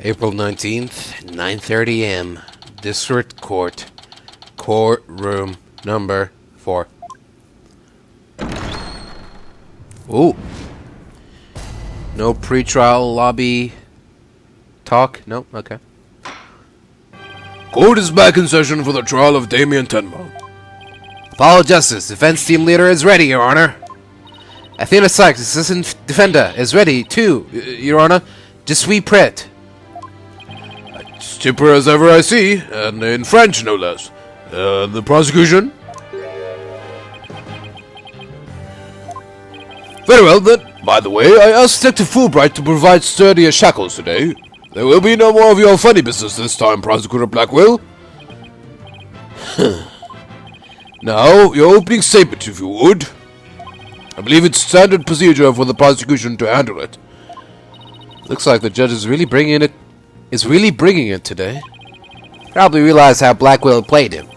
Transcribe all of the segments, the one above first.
April 19th, 9:30 a.m. District Court. Courtroom number 4. Ooh. No pretrial lobby talk? No? Okay. Court is back in session for the trial of Damien Tenma. Follow justice. Defense team leader is ready, Your Honor. Athena Sykes, assistant defender, is ready too, Your Honor. Je suis prête. Chipper as ever I see, and in French no less. The prosecution? Very well then. By the way, I asked Detective Fulbright to provide sturdier shackles today. There will be no more of your funny business this time, Prosecutor Blackwell. Now, your opening statement, if you would. I believe it's standard procedure for the prosecution to handle it. Looks like the judge is really bringing it today. Probably realized how Blackwell played him.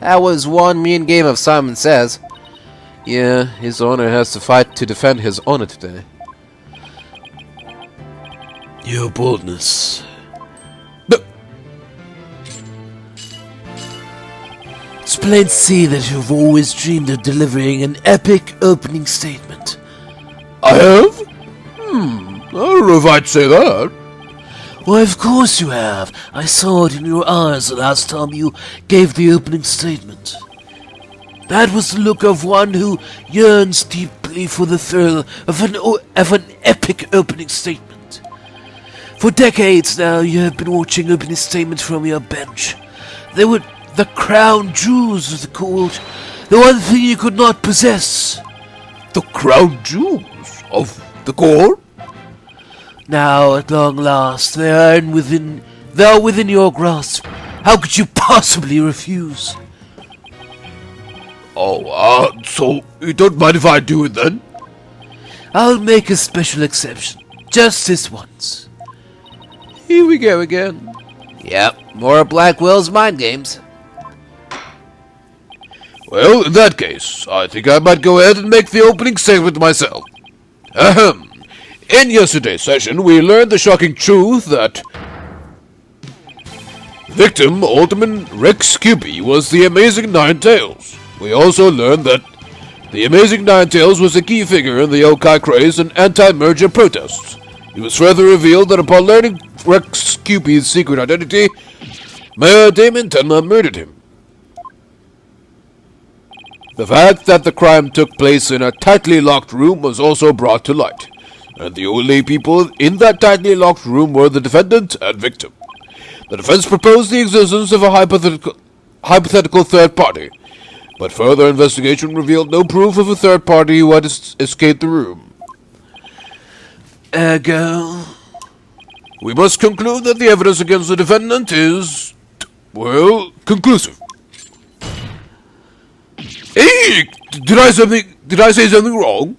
That was one mean game of Simon Says. Yeah, his honor has to fight to defend his honor today. Your boldness. It's plain to see that you've always dreamed of delivering an epic opening statement. I have? I don't know if I'd say that. Why, of course you have. I saw it in your eyes the last time you gave the opening statement. That was the look of one who yearns deeply for the thrill of an epic opening statement. For decades now, you have been watching opening statements from your bench. They were the crown jewels of the court, the one thing you could not possess. The crown jewels of the court? Now, at long last, they are within your grasp. How could you possibly refuse? So you don't mind if I do it then? I'll make a special exception. Just this once. Here we go again. Yep, more of Blackwell's mind games. Well, in that case, I think I might go ahead and make the opening statement myself. Ahem. In yesterday's session, we learned the shocking truth that victim Alderman Rex Cupid was the Amazing Nine-Tails. We also learned that the Amazing Nine-Tails was a key figure in the Yokai craze and anti-merger protests. It was further revealed that upon learning Rex Cupid's secret identity, Mayor Damien Tenma murdered him. The fact that the crime took place in a tightly locked room was also brought to light, and the only people in that tightly locked room were the defendant and victim. The defense proposed the existence of a hypothetical third party, but further investigation revealed no proof of a third party who had escaped the room. Ergo, we must conclude that the evidence against the defendant is, well, conclusive. Hey! Did I say something wrong?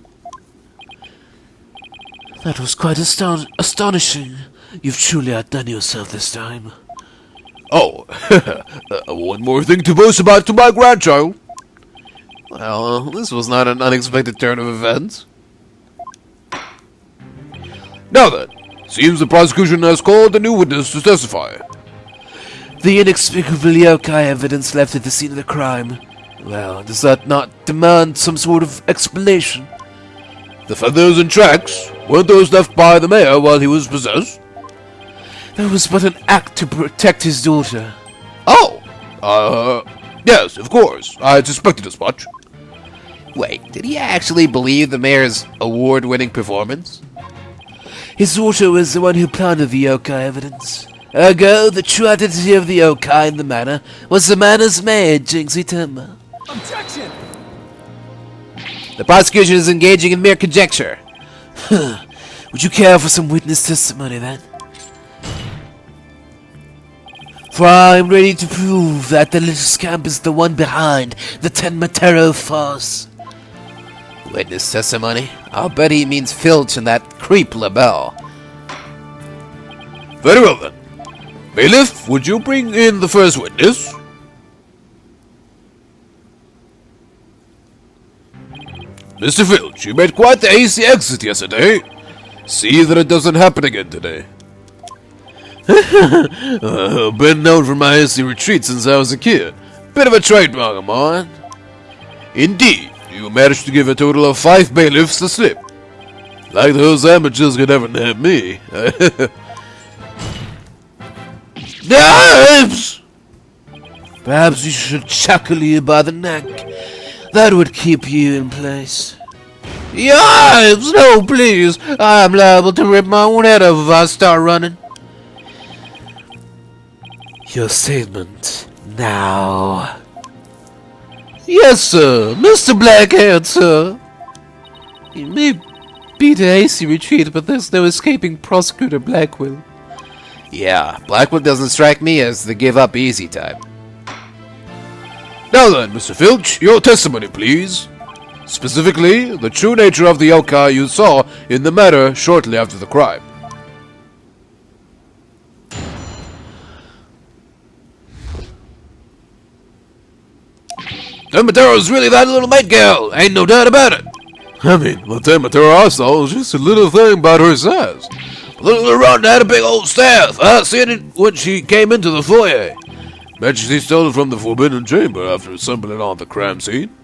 that was quite astonishing. You've truly outdone yourself this time. Oh, one more thing to boast about to my grandchild. Well, this was not an unexpected turn of events. Now then, seems the prosecution has called a new witness to testify. The inexplicable yokai evidence left at the scene of the crime. Well, does that not demand some sort of explanation? The feathers and tracks, weren't those left by the mayor while he was possessed? That was but an act to protect his daughter. Oh, yes, of course. I had suspected as much. Wait, did he actually believe the mayor's award-winning performance? His daughter was the one who planted the yokai evidence. Ergo, the true identity of the yokai in the manor was the manor's maid, Jinxie Tenma. Objection! The prosecution is engaging in mere conjecture. Would you care for some witness testimony then? For I am ready to prove that the little scamp is the one behind the Tenma Taro farce. Witness testimony? I'll bet he means Filch and that creep LaBelle. Very well then. Bailiff, would you bring in the first witness? Mr. Filch, you made quite the hasty exit yesterday. See that it doesn't happen again today. Been known for my hasty retreat since I was a kid. Bit of a trademark of mine. Indeed, you managed to give a total of 5 bailiffs the slip. Like those amateurs could ever nab me. Knives! Perhaps you should chuckle you by the neck. That would keep you in place. Yipes! No, please! I'm liable to rip my own head off if I start running. Your statement now. Yes, sir. Mr. Blackhead, sir. It may be the hasty retreat, but there's no escaping Prosecutor Blackwell. Yeah, Blackwell doesn't strike me as the give-up easy type. Now then, Mr. Filch, your testimony, please. Specifically, the true nature of the yokai you saw in the matter shortly after the crime. Tenma is really that little maid girl, ain't no doubt about it. I mean, the Tenma I saw was just a little thing about her size. Little Rhonda had a big old staff. I seen it when she came into the foyer. Mentioned she stole it from the Forbidden Chamber after stumbling on the crime scene.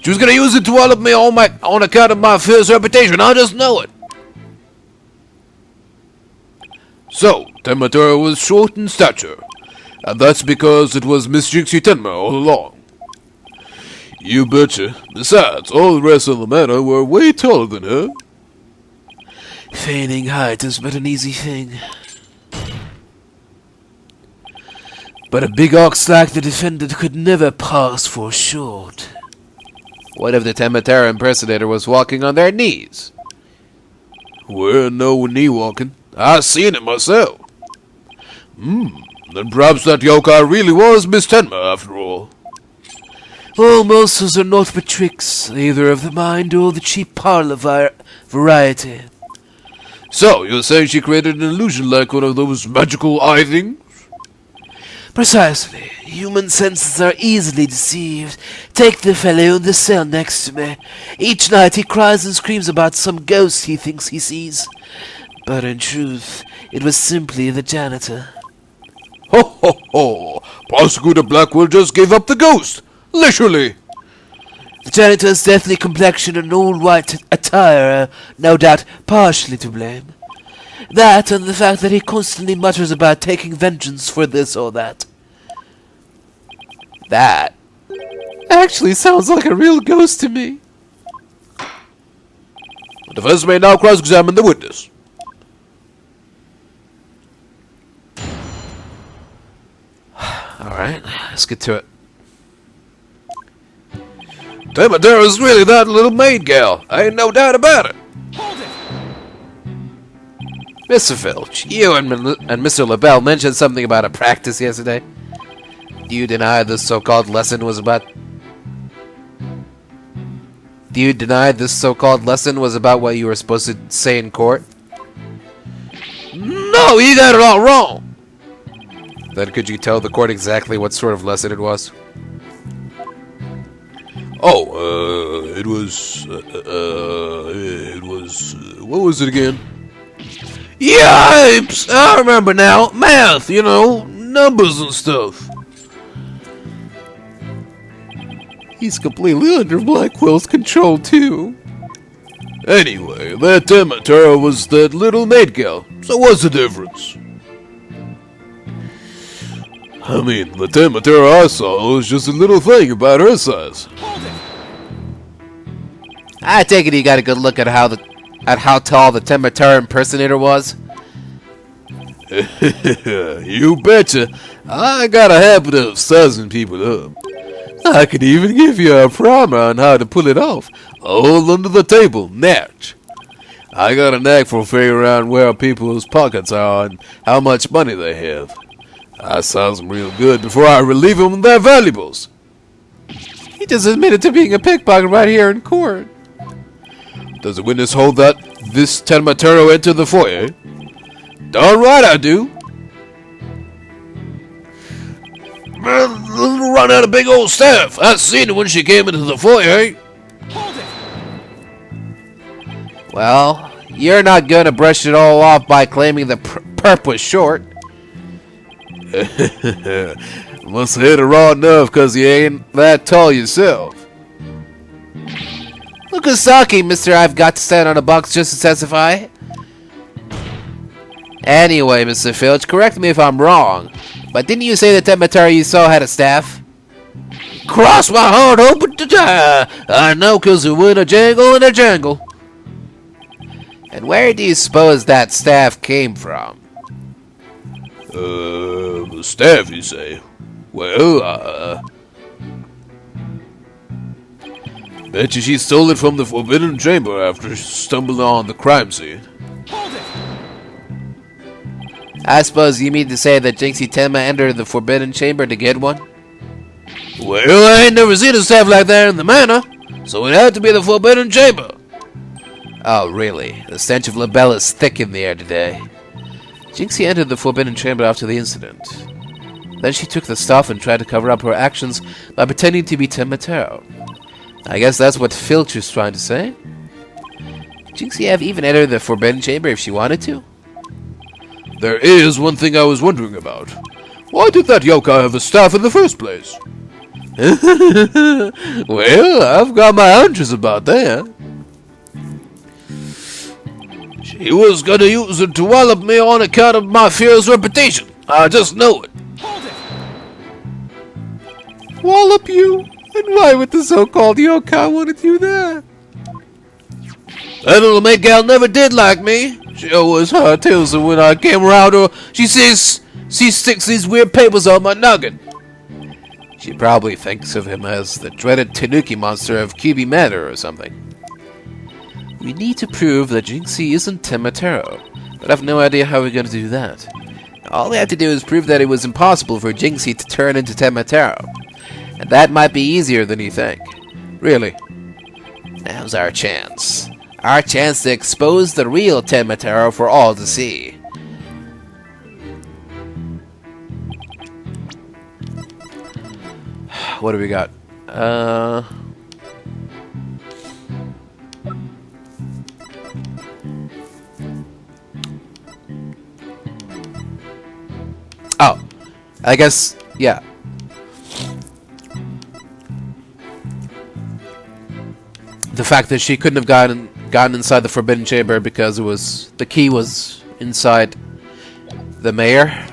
She was gonna use it to wallop me on account of my fierce reputation. I just know it. So, Tenma was short in stature, and that's because it was Miss Jinxie Tenma all along. You betcha. Besides, all the rest of the manor were way taller than her. Feigning height is but an easy thing. But a big ox like the defendant could never pass for short. What if the Tenma impersonator was walking on their knees? Well, no knee walking. I seen it myself. Then perhaps that yokai really was Miss Tenma after all. All monsters are naught but tricks, either of the mind or the cheap parlor variety. So, you're saying she created an illusion like one of those magical eye things? Precisely. Human senses are easily deceived. Take the fellow in the cell next to me. Each night he cries and screams about some ghost he thinks he sees. But in truth, it was simply the janitor. Ho ho ho! Prosecutor Blackwell just gave up the ghost! Literally! The janitor's deathly complexion and all-white attire are, no doubt, partially to blame. That and the fact that he constantly mutters about taking vengeance for this or that. That actually sounds like a real ghost to me. The defense may now cross-examine the witness. Alright, let's get to it. Tenma is really that little maid gal. Ain't no doubt about it. Mr. Filch, you and Mr. LaBelle mentioned something about a practice yesterday. Do you deny this so-called lesson was about... Do you deny this so-called lesson was about what you were supposed to say in court? No, you got it all wrong. Then could you tell the court exactly what sort of lesson it was? Oh, it was, what was it again? Yipes! I remember now. Math, you know, numbers and stuff. He's completely under Blackwell's control, too. Anyway, that Tenma was that little maid gal, so what's the difference? I mean, the Tenma I saw was just a little thing about her size. I take it you got a good look at how tall the Tenma impersonator was. You betcha. I got a habit of sizing people up. I could even give you a primer on how to pull it off, all under the table, natch. I got a knack for figuring out where people's pockets are and how much money they have. I size them real good before I relieve them of their valuables. He just admitted to being a pickpocket right here in court. Does the witness hold that this Tenma entered the foyer? Darn right I do. Run out a big old staff. I seen it when she came into the foyer. Well, you're not gonna brush it all off by claiming the perp was short. Must have hit a raw nerve because you ain't that tall yourself. Lukusaki, Mr. I've got to stand on a box just to testify. Anyway, Mr. Filch, correct me if I'm wrong, but didn't you say the Tenma you saw had a staff? Cross my heart open to die. I know, 'cause it went a jangle and a jangle. And where do you suppose that staff came from? The staff, you say? Well, bet you she stole it from the Forbidden Chamber after stumbling on the crime scene. I suppose you mean to say that Jinxie Tenma entered the Forbidden Chamber to get one? Well, I ain't never seen a staff like that in the manor, so it had to be the Forbidden Chamber. Oh, really? The stench of Labelle is thick in the air today. Jinxie entered the Forbidden Chamber after the incident. Then she took the stuff and tried to cover up her actions by pretending to be Tenma Taro. I guess that's what Filch is trying to say. Could Jinxie have even entered the Forbidden Chamber if she wanted to? There is one thing I was wondering about. Why did that yokai have a staff in the first place? Well, I've got my hunches about that. She was gonna use it to wallop me on account of my fierce reputation. I just know it. Wallop you? And why would the so-called yokai want to do that? That little maid gal never did like me. She always her tails, and when I came around her, she says she sticks these weird papers on my noggin. She probably thinks of him as the dreaded Tanuki monster of Kyubi Manor or something. We need to prove that Jinxie isn't Tenma Taro, but I have no idea how we're going to do that. All we have to do is prove that it was impossible for Jinxie to turn into Tenma Taro, and that might be easier than you think. Really. Now's our chance. Our chance to expose the real Tenma Taro for all to see. What do we got? Oh, I guess, yeah. The fact that she couldn't have gotten inside the Forbidden Chamber because the key was inside the mayor.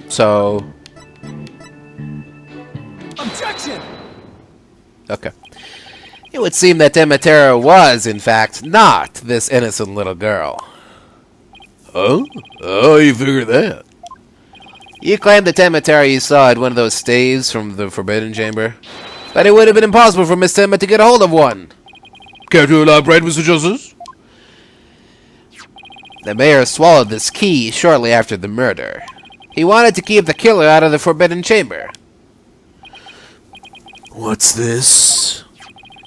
So, objection. Okay. It would seem that Tenma Taro was, in fact, not this innocent little girl. Huh? How you figure that? You claimed the Tenma Taro you saw had one of those staves from the Forbidden Chamber, but it would have been impossible for Miss Tenma to get a hold of one. Care to elaborate, Mr. Justice? The mayor swallowed this key shortly after the murder. He wanted to keep the killer out of the Forbidden Chamber. What's this?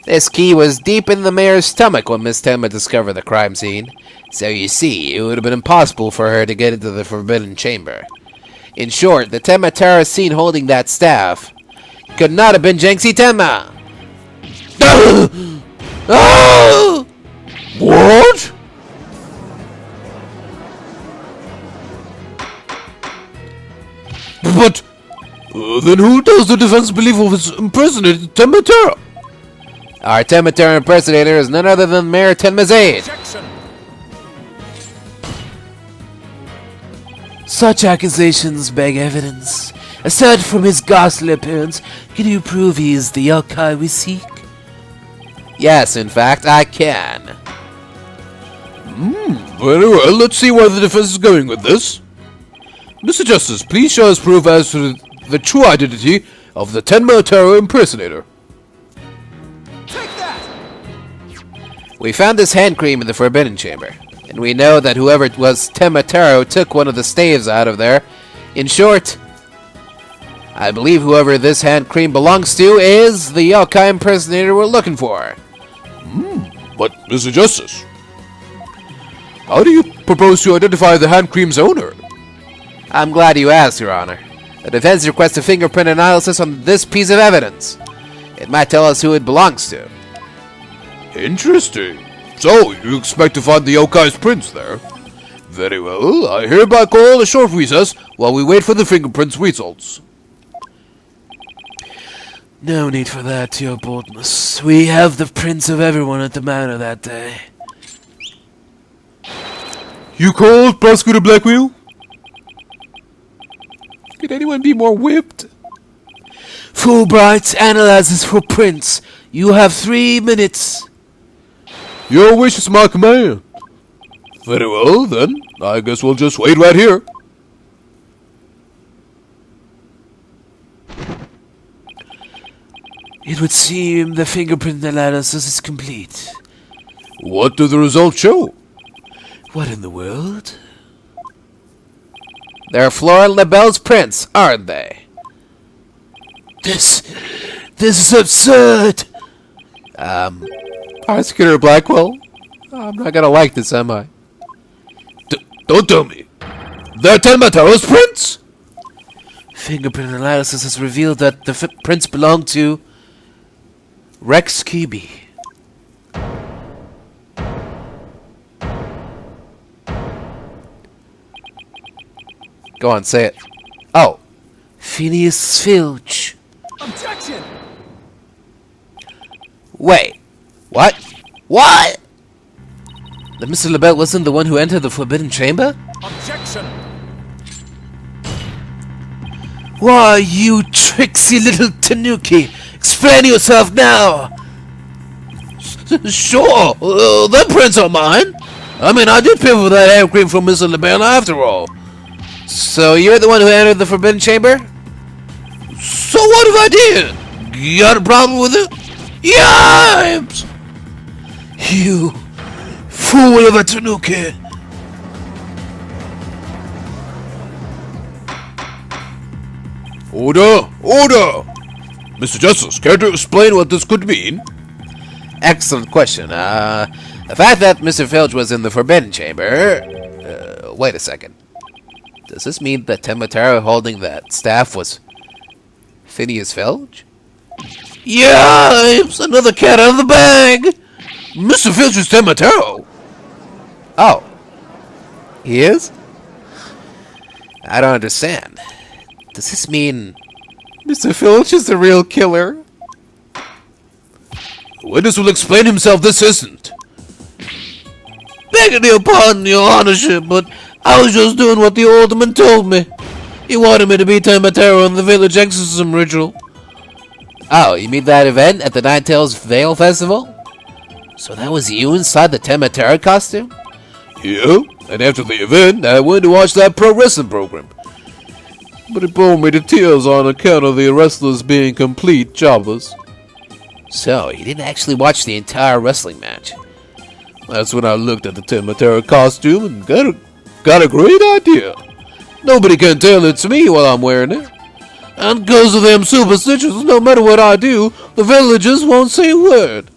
This key was deep in the mayor's stomach when Miss Tenma discovered the crime scene, so you see, it would have been impossible for her to get into the Forbidden Chamber. In short, the Tenma Taro seen holding that staff could not have been Jinxie Tenma. What? But then who does the defense believe of its impersonator, Tenma Taro? Our Tenma Taro impersonator is none other than Mayor Tenma's aide. Such accusations beg evidence. Aside from his ghastly appearance, can you prove he is the yokai we seek? Yes, in fact, I can. Very well, let's see where the defense is going with this. Mr. Justice, please show us proof as to the true identity of the Tenma Taro impersonator. Take that! We found this hand cream in the Forbidden Chamber, and we know that whoever it was Tenma Taro took one of the staves out of there. In short, I believe whoever this hand cream belongs to is the yokai impersonator we're looking for. But, Mr. Justice, how do you propose to identify the hand cream's owner? I'm glad you asked, Your Honor. The defense requests a fingerprint analysis on this piece of evidence. It might tell us who it belongs to. Interesting. So, you expect to find the Yokai's prints there? Very well, I hereby call a short recess while we wait for the fingerprints results. No need for that, your boldness. We have the prints of everyone at the manor that day. You called, Prosecutor Blackwheel? Could anyone be more whipped? Fulbright analyzes for prints. You have 3 minutes. Your wish is my command. Very well, then. I guess we'll just wait right here. It would seem the fingerprint analysis is complete. What do the results show? What in the world? They're Flora LaBelle's prints, aren't they? This is absurd! Prosecutor Blackwell? I'm not gonna like this, am I? Don't tell me. They're Tenma Taro's prints? Fingerprint analysis has revealed that the prints belong to Rex Kibi. Go on, say it. Oh. Phineas Filch. Objection! Wait. What? What? That Mr. LaBelle wasn't the one who entered the Forbidden Chamber? Objection! Why, you tricksy little tanuki! Explain yourself now! Sure. The prints are mine. I mean, I did pay for that hair cream from Mr. LaBelle after all. So you're the one who entered the Forbidden Chamber? So what if I did? You got a problem with it? Yipes! You fool of a tanuki! Order! Order! Mr. Justice, care to explain what this could mean? Excellent question. The fact that Mr. Filch was in the Forbidden Chamber... wait a second. Does this mean that Tenma Taro holding that staff was Phineas Filch? Yipes! Another cat out of the bag! Mr. Filch is Tenma Taro. Oh. He is? I don't understand. Does this mean Mr. Filch is the real killer? The witness will explain himself this instant. Begging your pardon, your honorship, but I was just doing what the alderman told me. He wanted me to be Tenma Taro in the village exorcism ritual. Oh, you mean that event at the Ninetales Vale Festival? So that was you inside the Tenma Taro costume? Yeah, and after the event, I went to watch that pro wrestling program. But it brought me to tears on account of the wrestlers being complete jobbers. So, you didn't actually watch the entire wrestling match? That's when I looked at the Tenma Taro costume and got a great idea. Nobody can tell it's me while I'm wearing it. And because of them superstitions, no matter what I do, the villagers won't say a word.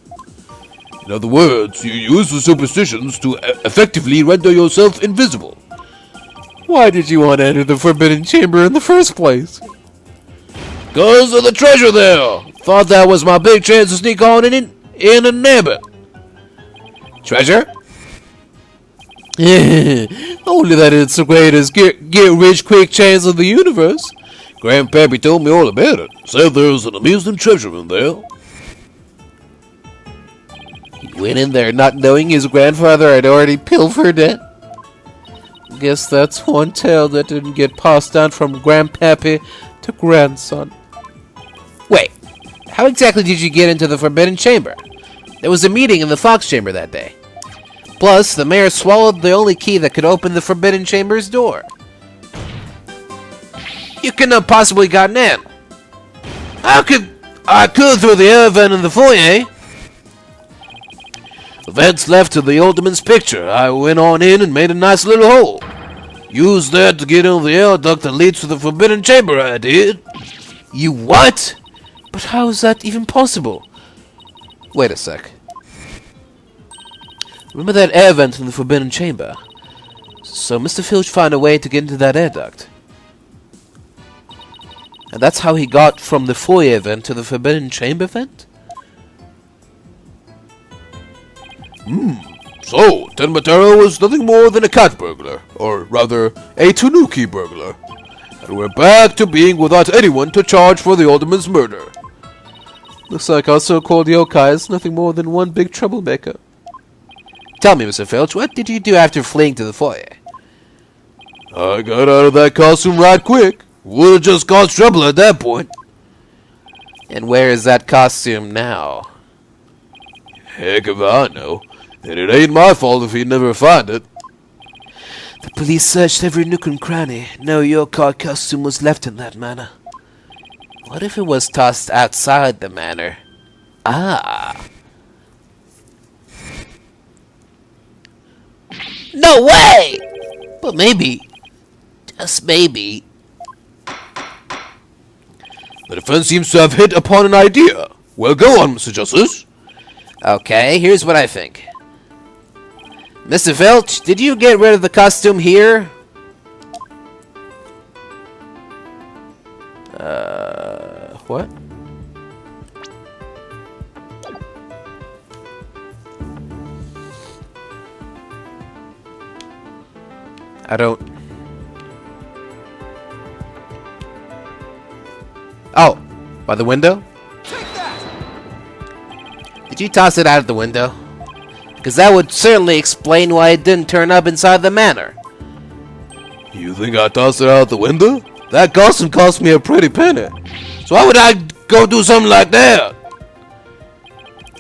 In other words, you use the superstitions to effectively render yourself invisible. Why did you want to enter the Forbidden Chamber in the first place? Because of the treasure there. Thought that was my big chance to sneak on in and nab it. Treasure? Only that it's the greatest get rich quick chance of the universe. Grandpappy told me all about it. Said there's an amusing treasure in there. He went in there not knowing his grandfather had already pilfered it. Guess that's one tale that didn't get passed down from grandpappy to grandson. Wait, how exactly did you get into the Forbidden Chamber? There was a meeting in the Fox Chamber that day. Plus, the mayor swallowed the only key that could open the Forbidden Chamber's door. You couldn't have possibly gotten in. I could through the air vent in the foyer. The vent's left to the alderman's picture. I went on in and made a nice little hole. Used that to get in the air duct that leads to the Forbidden Chamber, I did. You what? But how is that even possible? Wait a sec. Remember that air vent in the Forbidden Chamber? So Mr. Filch found a way to get into that air duct. And that's how he got from the foyer vent to the Forbidden Chamber vent? So, Tenma Taro was nothing more than a cat burglar, or rather, a tanuki burglar. And we're back to being without anyone to charge for the alderman's murder. Looks like our so-called yokai is nothing more than one big troublemaker. Tell me, Mr. Filch, what did you do after fleeing to the foyer? I got out of that costume right quick. Would've just caused trouble at that point. And where is that costume now? Heck if I know. And it ain't my fault if he'd never find it. The police searched every nook and cranny. No yokai costume was left in that manor. What if it was tossed outside the manor? Ah. No way! But maybe, just maybe, The defense seems to have hit upon an idea. Well, go on, Mr. Justice. Okay, here's what I think. Mr. Filch, did you get rid of the costume here? What? I don't... Oh, by the window? Take that! Did you toss it out of the window? Because that would certainly explain why it didn't turn up inside the manor. You think I tossed it out the window? That costume cost me a pretty penny. So why would I go do something like that?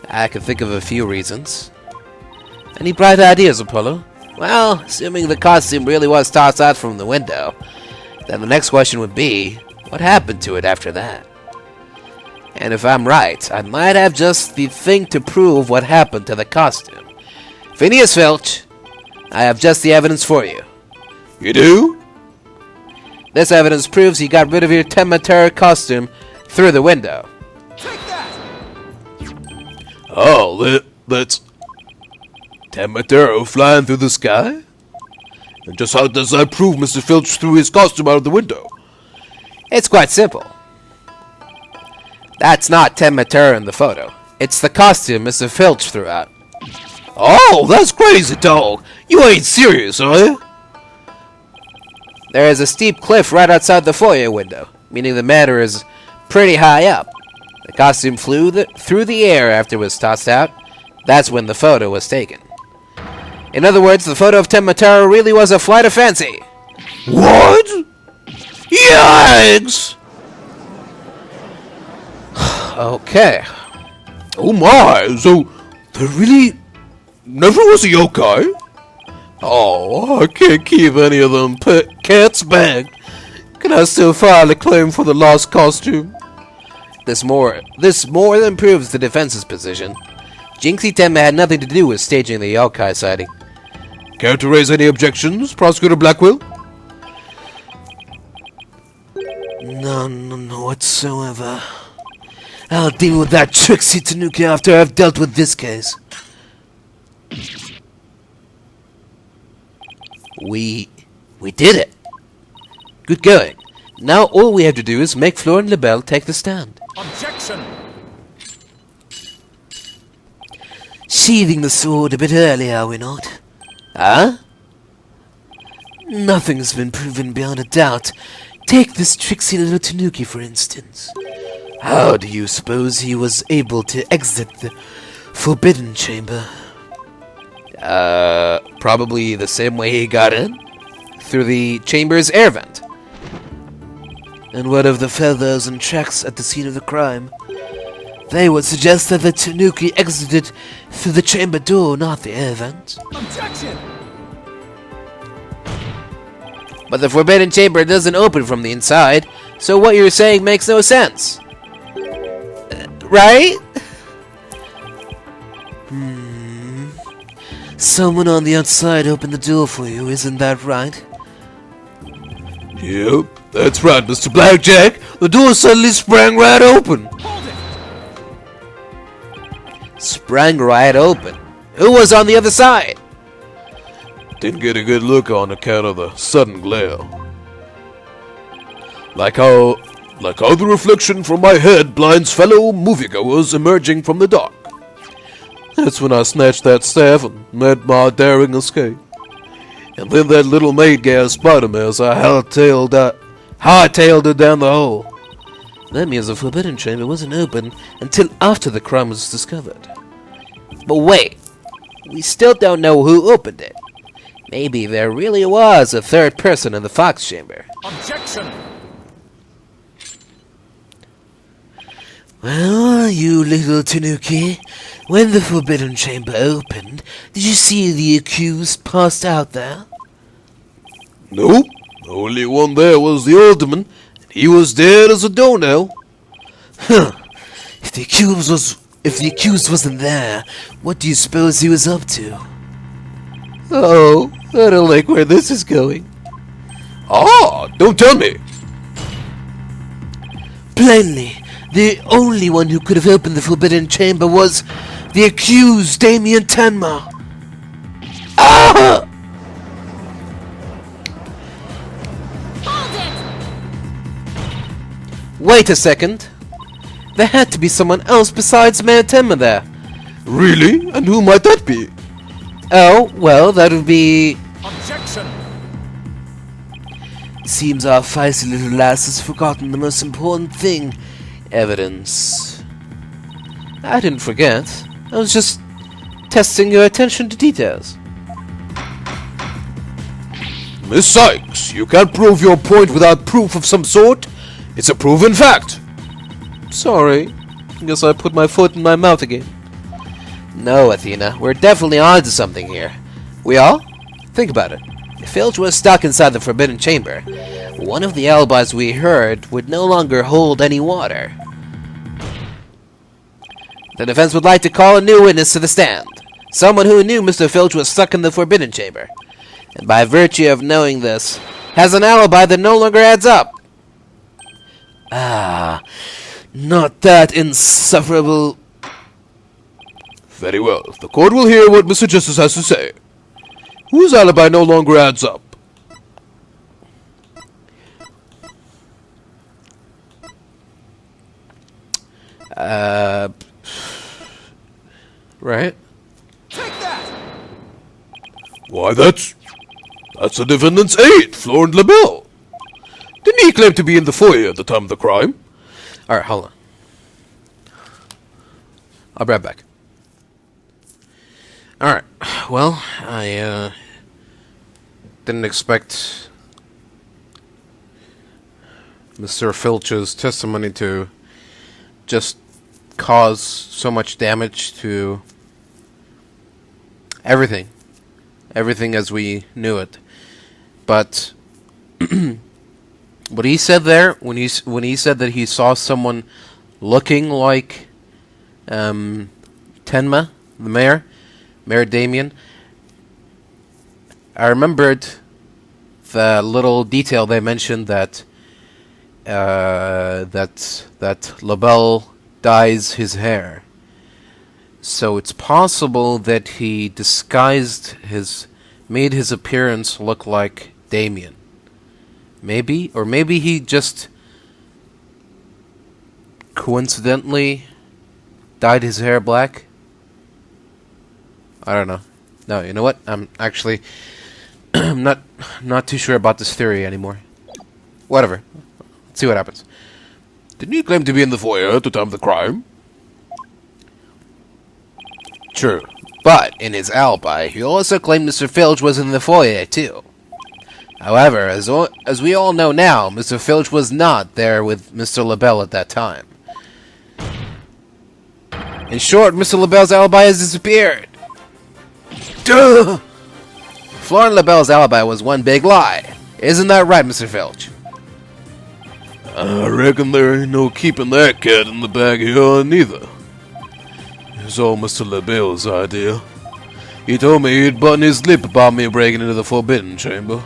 I can think of a few reasons. Any bright ideas, Apollo? Well, assuming the costume really was tossed out from the window, then the next question would be, what happened to it after that? And if I'm right, I might have just the thing to prove what happened to the costume. Phineas Filch, I have just the evidence for you. You do? This evidence proves you got rid of your Tenma Taro costume through the window. Take that! Oh, that's... Tenma Taro flying through the sky? And just how does that prove Mr. Filch threw his costume out of the window? It's quite simple. That's not Tenma Taro in the photo. It's the costume Mr. Filch threw out. Oh, that's crazy, dog. You ain't serious, are you? There is a steep cliff right outside the foyer window, meaning the manor is pretty high up. The costume flew through the air after it was tossed out. That's when the photo was taken. In other words, the photo of Tenma Taro really was a flight of fancy. What? Yikes! Okay. Oh my, so there really never was a yokai? Oh, I can't keep any of them cats back. Can I still file a claim for the lost costume? This more than proves the defense's position. Jinxie Tenma had nothing to do with staging the yokai sighting. Care to raise any objections, Prosecutor Blackwell? None whatsoever. I'll deal with that tricksy Tanuki after I've dealt with this case. We did it. Good going. Now all we have to do is make Fleur and LaBelle take the stand. Objection! Sheathing the sword a bit early, are we not? Huh? Nothing's been proven beyond a doubt. Take this tricksy little Tanuki, for instance. How do you suppose he was able to exit the Forbidden Chamber? Probably the same way he got in. Through the chamber's air vent. And what of the feathers and tracks at the scene of the crime? They would suggest that the Tanuki exited through the chamber door, not the air vent. Objection! But the Forbidden Chamber doesn't open from the inside, so what you're saying makes no sense. Right? Someone on the outside opened the door for you, isn't that right? Yep, that's right, Mr. Blackjack. The door suddenly sprang right open. Hold it! Sprang right open. Who was on the other side? Didn't get a good look on account of the sudden glare. Like how the reflection from my head blinds fellow moviegoers emerging from the dark. That's when I snatched that staff and made my daring escape. And then that little maid gal spotted me as I hightailed her down the hole. That means the Forbidden Chamber wasn't open until after the crime was discovered. But wait, we still don't know who opened it. Maybe there really was a third person in the Fox Chamber. Objection! Well, you little Tanuki, when the Forbidden Chamber opened, did you see the accused passed out there? Nope. The only one there was the alderman, and he was dead as a doornail. Huh. If the accused wasn't there, what do you suppose he was up to? Oh, I don't like where this is going. Ah, don't tell me. Plainly, the only one who could have opened the Forbidden Chamber was the accused, Tenma. Ah! Wait a second. There had to be someone else besides Mayor Tenma there. Really? And who might that be? Oh, well, that would be... Objection! Seems our feisty little lass has forgotten the most important thing. evidence. I didn't forget. I was just testing your attention to details. Miss Sykes, you can't prove your point without proof of some sort. It's a proven fact. Sorry. Guess I put my foot in my mouth again. No, Athena. We're definitely onto something here. We all? Think about it. If Filch was stuck inside the Forbidden Chamber, one of the alibis we heard would no longer hold any water. The defense would like to call a new witness to the stand. Someone who knew Mr. Filch was stuck in the Forbidden Chamber. And by virtue of knowing this, has an alibi that no longer adds up. Ah, not that insufferable. Very well. The court will hear what Mr. Justice has to say. Whose alibi no longer adds up? Right? Take that! Why, that's the defendant's aide, Florent LaBelle. Didn't he claim to be in the foyer at the time of the crime? Alright, hold on. I'll be right back. Alright, well, I didn't expect Mr. Filch's testimony to just cause so much damage to everything. Everything as we knew it. But what he said there, when he said that he saw someone looking like Tenma, the mayor, Mayor Damien, I remembered the little detail they mentioned that that LaBelle dyes his hair. So it's possible that he made his appearance look like Damien. Maybe, or maybe he just coincidentally dyed his hair black. I don't know. No, you know what? I'm actually I'm not too sure about this theory anymore. Whatever. Let's see what happens. Didn't he claim to be in the foyer at the time of the crime? True. But in his alibi, he also claimed Mr. Filch was in the foyer too. However, as we all know now, Mr. Filch was not there with Mr. LaBelle at that time. In short, Mr. LaBelle's alibi has disappeared. Duh! Florent LaBelle's alibi was one big lie. Isn't that right, Mr. Filch? I reckon there ain't no keeping that cat in the bag here neither. It was all Mr. LaBelle's idea. He told me he'd button his lip about me breaking into the Forbidden Chamber.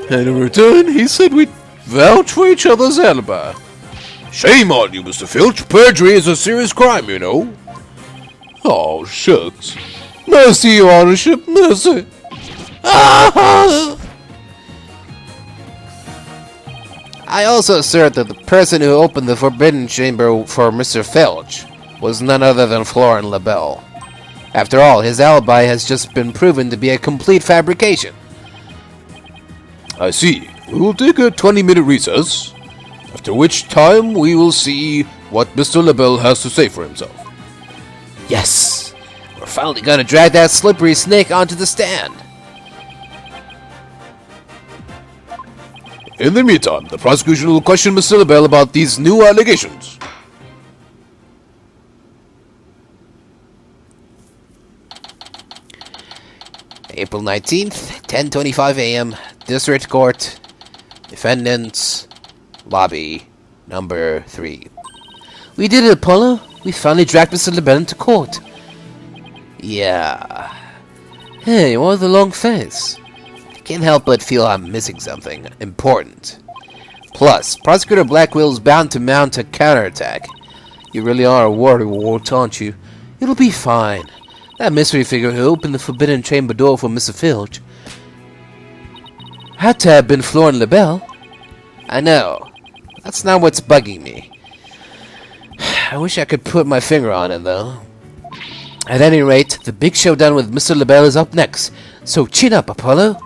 And in return, he said we'd vouch for each other's alibi. Shame on you, Mr. Filch. Perjury is a serious crime, you know. Oh, shucks. Mercy, your honorship, mercy. I also assert that the person who opened the Forbidden Chamber for Mr. Filch was none other than Florent LaBelle. After all, his alibi has just been proven to be a complete fabrication. I see. We will take a 20-minute recess, after which time we will see what Mr. LaBelle has to say for himself. Yes! We're finally gonna drag that slippery snake onto the stand. In the meantime, the prosecution will question Mr. LaBelle about these new allegations. April 19th, 10:25 a.m., District Court, Defendants, Lobby, number 3. We did it, Apollo. We finally dragged Mr. LaBelle into court. Yeah. Hey, why the long face? I can't help but feel I'm missing something important. Plus, Prosecutor Blackwell's bound to mount a counterattack. You really are a worrywart, aren't you? It'll be fine. That mystery figure who opened the forbidden chamber door for Mr. Filch had to have been Florent LaBelle. I know. That's not what's bugging me. I wish I could put my finger on it, though. At any rate, the big showdown with Mr. LaBelle is up next, so chin up, Apollo.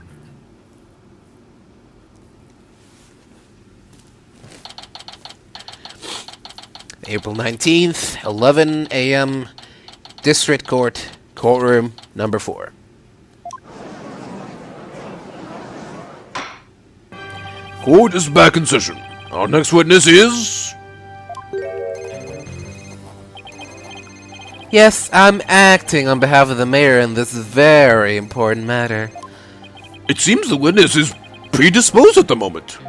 April 19th, 11 a.m., District Court, Courtroom number 4. Court is back in session. Our next witness is... Yes, I'm acting on behalf of the mayor in this very important matter. It seems the witness is predisposed at the moment.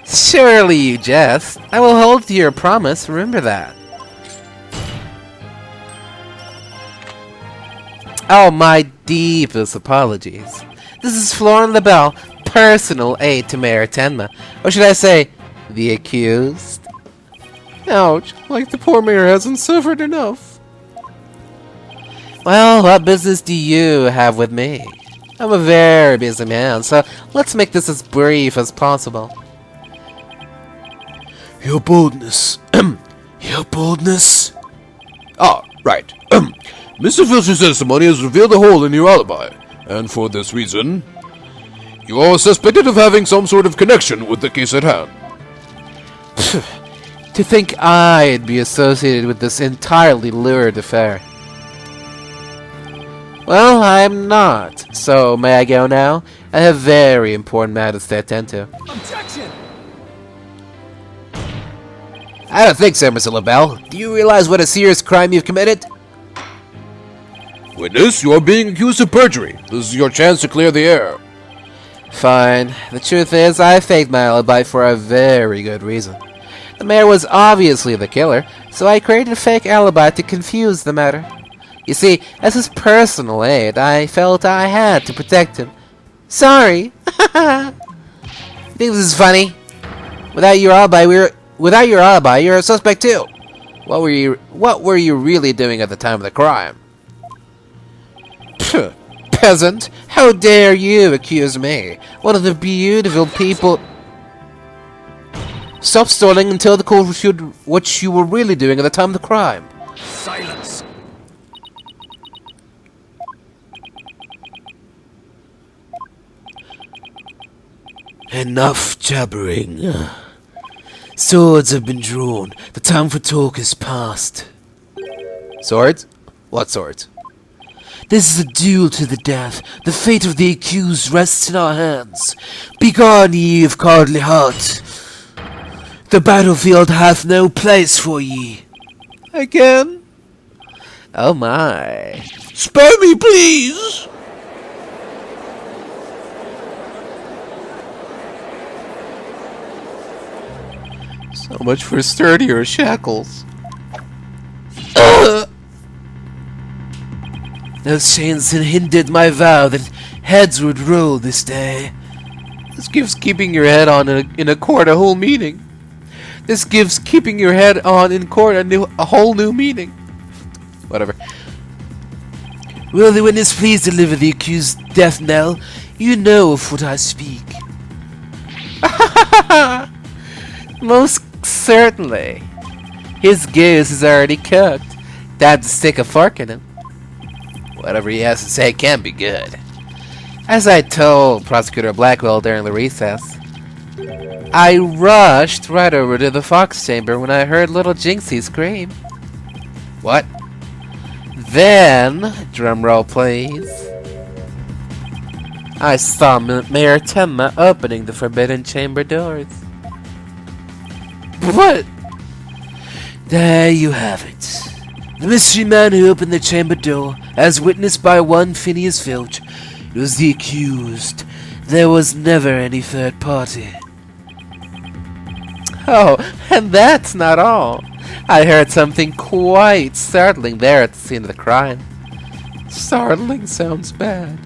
Surely you jest. I will hold to your promise, remember that. Oh, my deepest apologies. This is Florent LaBelle, personal aide to Mayor Tenma. Or should I say, the accused? Ouch, like the poor mayor hasn't suffered enough. Well, what business do you have with me? I'm a very busy man, so let's make this as brief as possible. Your boldness. Your boldness. Ah, right. Mr. Filch's testimony has revealed a hole in your alibi, and for this reason, you are suspected of having some sort of connection with the case at hand. To think I'd be associated with this entirely lurid affair. Well, I'm not, so may I go now? I have very important matters to attend to. Objection! I don't think so, Mr. LaBelle. Do you realize what a serious crime you've committed? Witness, you are being accused of perjury. This is your chance to clear the air. Fine. The truth is, I faked my alibi for a very good reason. The mayor was obviously the killer, so I created a fake alibi to confuse the matter. You see, as his personal aide, I felt I had to protect him. Sorry. You think this is funny? Without your alibi, you're a suspect too. What were you really doing at the time of the crime? Pfft, peasant! How dare you accuse me, one of the beautiful people... Stop stalling and tell the court what you were really doing at the time of the crime. Silence! Enough jabbering. Swords have been drawn. The time for talk is past. Swords? What swords? This is a duel to the death. The fate of the accused rests in our hands. Begone, ye of cowardly heart. The battlefield hath no place for ye. Again? Oh my. Spare me, please! So much for sturdier shackles. Those chains had hindered my vow that heads would roll this day. This gives keeping your head on in a court a whole meaning. This gives keeping your head on in court a whole new meaning. Whatever. Will the witness please deliver the accused death knell? You know of what I speak. Most certainly. His goose is already cooked. Dad to stick a fork in him. Whatever he has to say can be good. As I told Prosecutor Blackwell during the recess, I rushed right over to the Fox Chamber when I heard little Jinxie scream. What? Then, drumroll please, I saw Mayor Tenma opening the Forbidden Chamber doors. What? There you have it. The mystery man who opened the chamber door, as witnessed by one Phineas Filch, was the accused. There was never any third party. Oh, and that's not all. I heard something quite startling there at the scene of the crime. Startling sounds bad.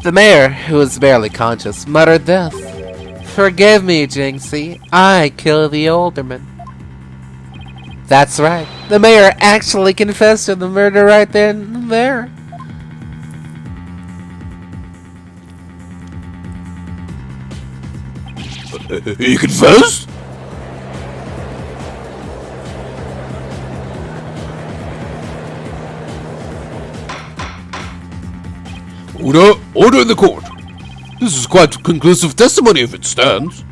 The mayor, who was barely conscious, muttered this. Forgive me, Jinxie. I killed the alderman. That's right. The mayor actually confessed to the murder right then and there. He confessed? Order in the court. This is quite conclusive testimony if it stands.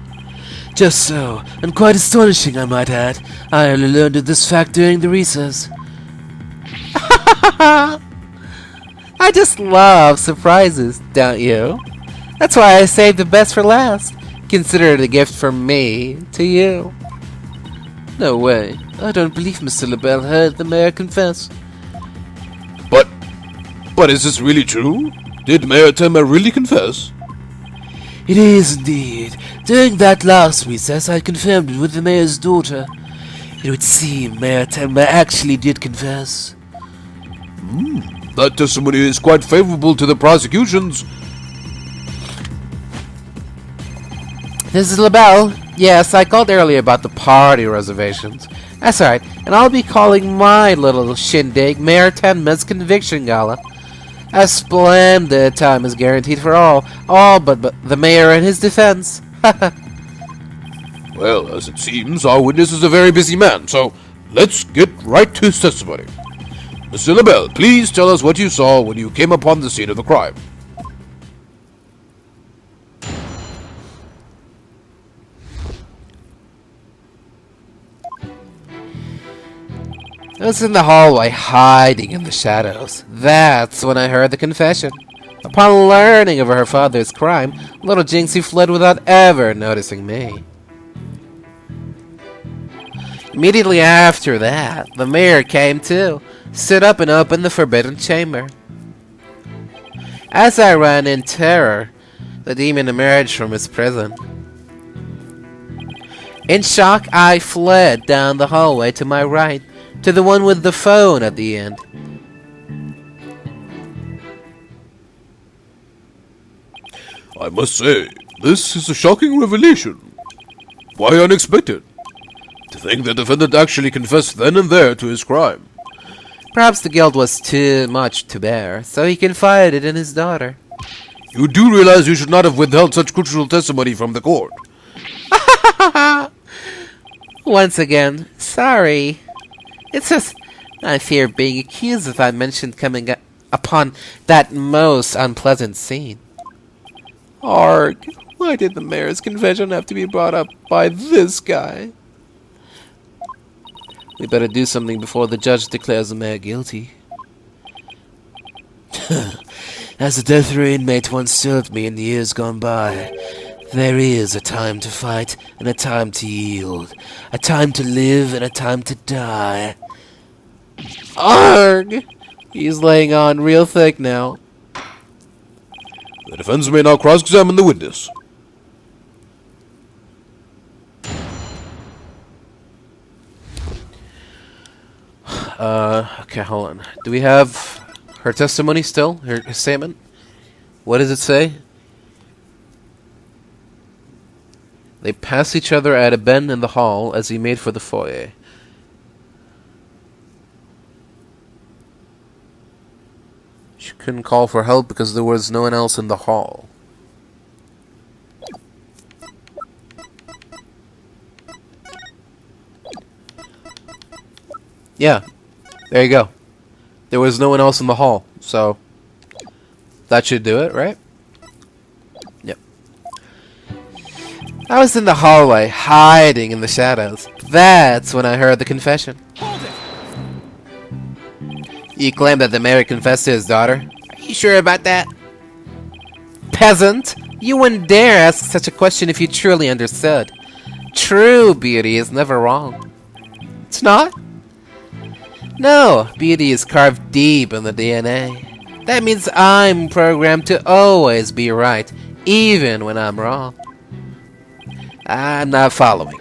Just so, and quite astonishing, I might add. I only learned of this fact during the recess. I just love surprises, don't you? That's why I saved the best for last. Consider it a gift from me to you. No way. I don't believe Mr. LaBelle heard the mayor confess. But is this really true? Did Mayor Tenma really confess? It is indeed. During that last recess, I confirmed it with the mayor's daughter. It would seem Mayor Tenma actually did confess. That testimony is quite favorable to the prosecutions. This is LaBelle. Yes, I called earlier about the party reservations. That's right, and I'll be calling my little shindig Mayor Tenma's Conviction Gala. A splendid time is guaranteed for all but the mayor and his defense. Well, as it seems, our witness is a very busy man, so let's get right to his testimony. Mr. LaBelle, please tell us what you saw when you came upon the scene of the crime. I was in the hallway, hiding in the shadows. That's when I heard the confession. Upon learning of her father's crime, little Jinxie fled without ever noticing me. Immediately after that, the mayor came too, stood up and opened the Forbidden Chamber. As I ran in terror, the demon emerged from his prison. In shock, I fled down the hallway to my right, to the one with the phone at the end. I must say, this is a shocking revelation. Why unexpected? To think the defendant actually confessed then and there to his crime. Perhaps the guilt was too much to bear, so he confided in his daughter. You do realize you should not have withheld such crucial testimony from the court. Once again, sorry. It's just, I fear being accused if I mentioned coming upon that most unpleasant scene. Arg, why did the mayor's confession have to be brought up by this guy? We better do something before the judge declares the mayor guilty. As a death row inmate once told me in the years gone by, there is a time to fight and a time to yield, a time to live and a time to die. Arg! He's laying on real thick now. The defense may now cross-examine the witness. Okay, hold on. Do we have her testimony still? Her statement? What does it say? They passed each other at a bend in the hall as he made for the foyer. She couldn't call for help because there was no one else in the hall. Yeah, There you go. There was no one else in the hall, so that should do it, right? Yep. I was in the hallway, hiding in the shadows. That's when I heard the confession. Hold it! You claim that the mayor confessed to his daughter? Are you sure about that? Peasant! You wouldn't dare ask such a question if you truly understood. True beauty is never wrong. It's not? No, beauty is carved deep in the DNA. That means I'm programmed to always be right, even when I'm wrong. I'm not following.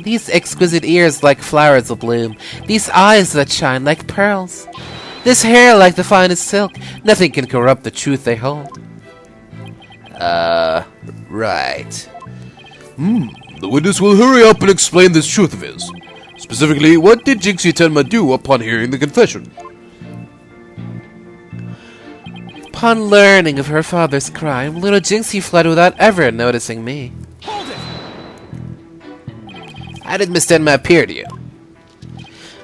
These exquisite ears like flowers of bloom. These eyes that shine like pearls. This hair like the finest silk. Nothing can corrupt the truth they hold. Right. The witness will hurry up and explain this truth of his. Specifically, what did Jinxie Tenma do upon hearing the confession? Upon learning of her father's crime, little Jinxie fled without ever noticing me. Hold it! How did Miss Tenma appear to you?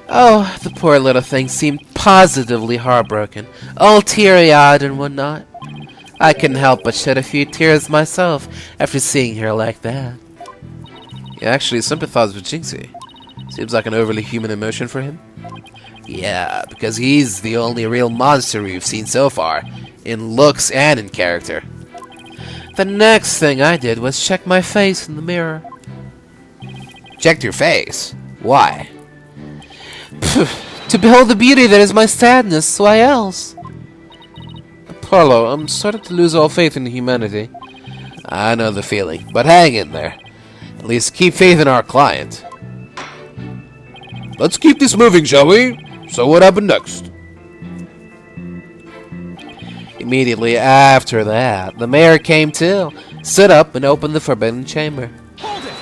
Oh, the poor little thing seemed positively heartbroken, all teary-eyed and whatnot. I couldn't help but shed a few tears myself after seeing her like that. You actually sympathize with Jinxie. Seems like an overly human emotion for him. Yeah, because he's the only real monster we've seen so far, in looks and in character. The next thing I did was check my face in the mirror. Checked your face? Why? To behold the beauty that is my sadness, why else? Apollo, I'm starting to lose all faith in humanity. I know the feeling, but hang in there. At least keep faith in our client. Let's keep this moving, shall we? So what happened next? Immediately after that, the mayor came to, stood up, and opened the forbidden chamber. Hold it!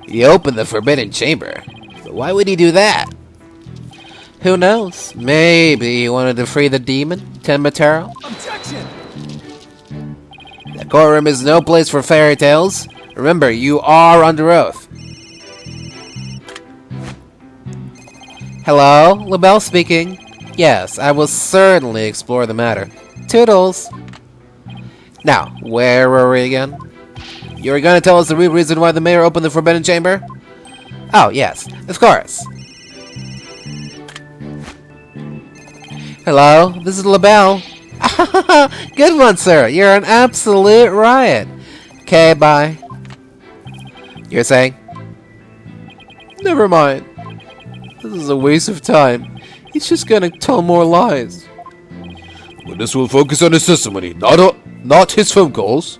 He opened the forbidden chamber. But why would he do that? Who knows? Maybe he wanted to free the demon, Tenma Taro. Objection! The courtroom is no place for fairy tales. Remember, you are under oath. Hello, LaBelle speaking. Yes, I will certainly explore the matter. Toodles! Now, where were we again? You were going to tell us the real reason why the mayor opened the forbidden chamber? Oh, yes, of course. Hello, this is LaBelle. Good one, sir. You're an absolute riot. Okay, bye. You're saying? Never mind. This is a waste of time. He's just gonna tell more lies. Witness will focus on his testimony, not his phone calls.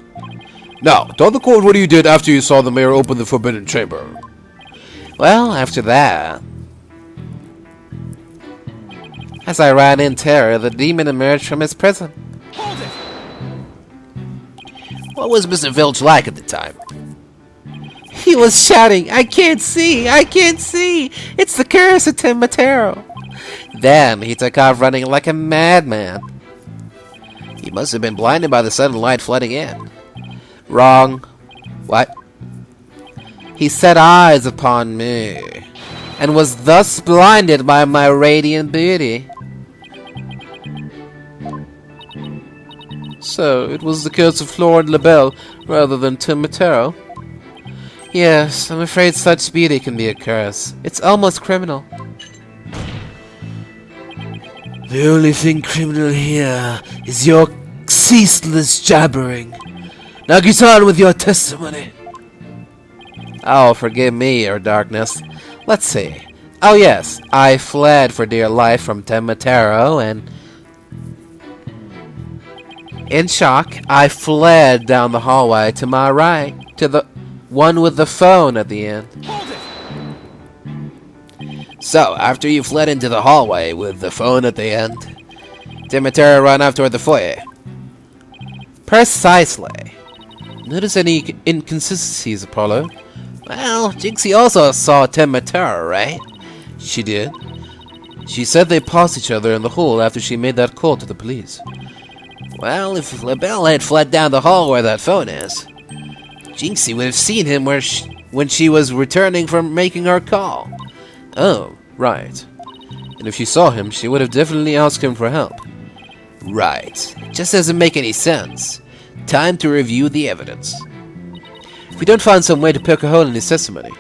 Now, tell the court what you did after you saw the mayor open the forbidden chamber. Well, after that, as I ran in terror, the demon emerged from his prison. Hold it! What was Mr. Filch like at the time? He was shouting, I can't see! I can't see! It's the curse of Tenma Taro! Then he took off running like a madman. He must have been blinded by the sudden light flooding in. Wrong. What? He set eyes upon me, and was thus blinded by my radiant beauty. So, it was the curse of Flora and LaBelle, rather than Tenma Taro? Yes, I'm afraid such beauty can be a curse. It's almost criminal. The only thing criminal here is your ceaseless jabbering. Now get on with your testimony. Oh, forgive me, Your Darkness. Let's see. Oh yes, I fled for dear life from Tenma Taro, and in shock, I fled down the hallway to my right, to the one with the phone at the end. Hold it! So, after you fled into the hallway with the phone at the end, Tenma Taro ran off toward the foyer. Precisely. Notice any inconsistencies, Apollo? Well, Jinxie also saw Tenma Taro, right? She did. She said they passed each other in the hall after she made that call to the police. Well, if LaBelle had fled down the hall where that phone is, Jinxie would have seen him when she was returning from making her call. Oh, right. And if she saw him, she would have definitely asked him for help. Right. Just doesn't make any sense. Time to review the evidence. If we don't find some way to poke a hole in his testimony,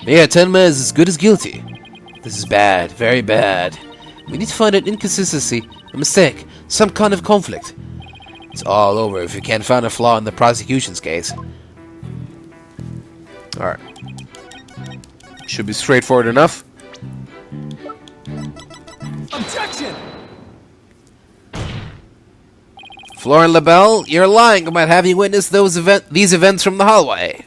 yeah, Tenma is as good as guilty. This is bad, very bad. We need to find an inconsistency, a mistake, some kind of conflict. It's all over if we can't find a flaw in the prosecution's case. Alright. Should be straightforward enough. Objection! Florian LaBelle, you're lying about having witnessed these events from the hallway.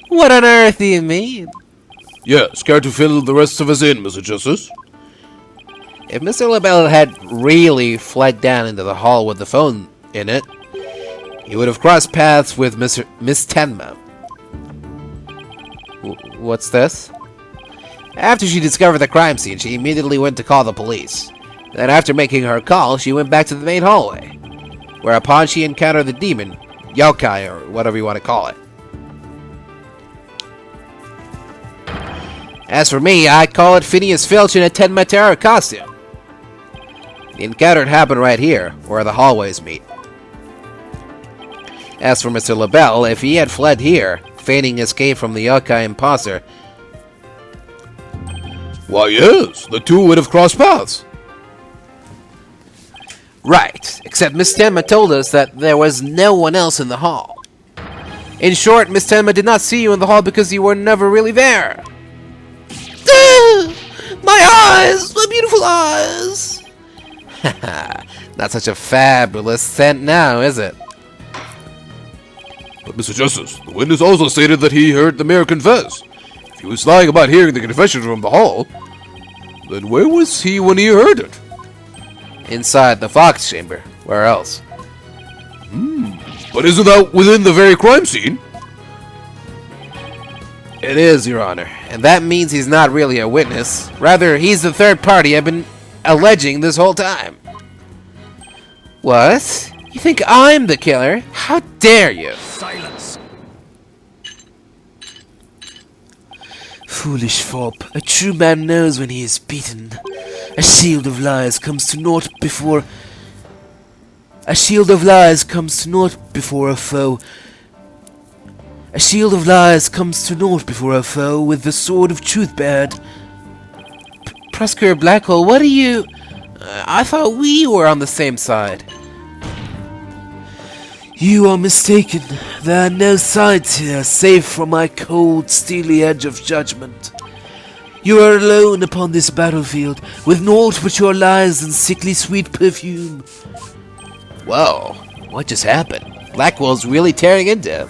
What on earth do you mean? Yeah, scared to fill the rest of us in, Mr. Justice? If Mr. LaBelle had really fled down into the hall with the phone in it, he would have crossed paths with Miss Tenma. What's this? After she discovered the crime scene, she immediately went to call the police. Then after making her call, she went back to the main hallway, whereupon she encountered the demon, Yokai, or whatever you want to call it. As for me, I call it Phineas Filch in a Tenma Taro costume. The encounter happened right here, where the hallways meet. As for Mr. LaBelle, if he had fled here, feigning escape from the Yokai imposter... Why, yes, the two would have crossed paths. Right, except Miss Tenma told us that there was no one else in the hall. In short, Miss Tenma did not see you in the hall because you were never really there. My eyes! My beautiful eyes! Not such a fabulous scent now, is it? But, Mr. Justice, the witness also stated that he heard the mayor confess. If he was lying about hearing the confession from the hall, then where was he when he heard it? Inside the Fox chamber. Where else? But isn't that within the very crime scene? It is, Your Honor. And that means he's not really a witness. Rather, he's the third party I've been alleging this whole time. What? You think I'm the killer? How dare you? Silence! Foolish fop, a true man knows when he is beaten. A shield of lies comes to naught before... A shield of lies comes to naught before a foe. A shield of lies comes to naught before a foe with the sword of truth bared. Prosecutor Blackwell, what are you... I thought we were on the same side. You are mistaken. There are no sides here, save for my cold, steely edge of judgment. You are alone upon this battlefield, with naught but your lies and sickly sweet perfume. Whoa, what just happened? Blackwell's really tearing into him.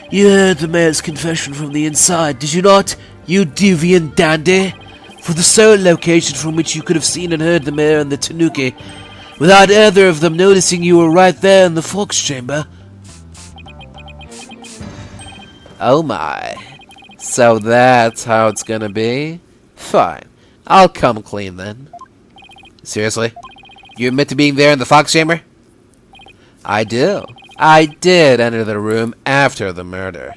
You heard the mayor's confession from the inside, did you not, you deviant dandy? For the sole location from which you could have seen and heard the mayor and the Tanuki, without either of them noticing you were right there in the Fox chamber. Oh my. So that's how it's gonna be? Fine. I'll come clean then. Seriously? You admit to being there in the Fox chamber? I do. I did enter the room after the murder.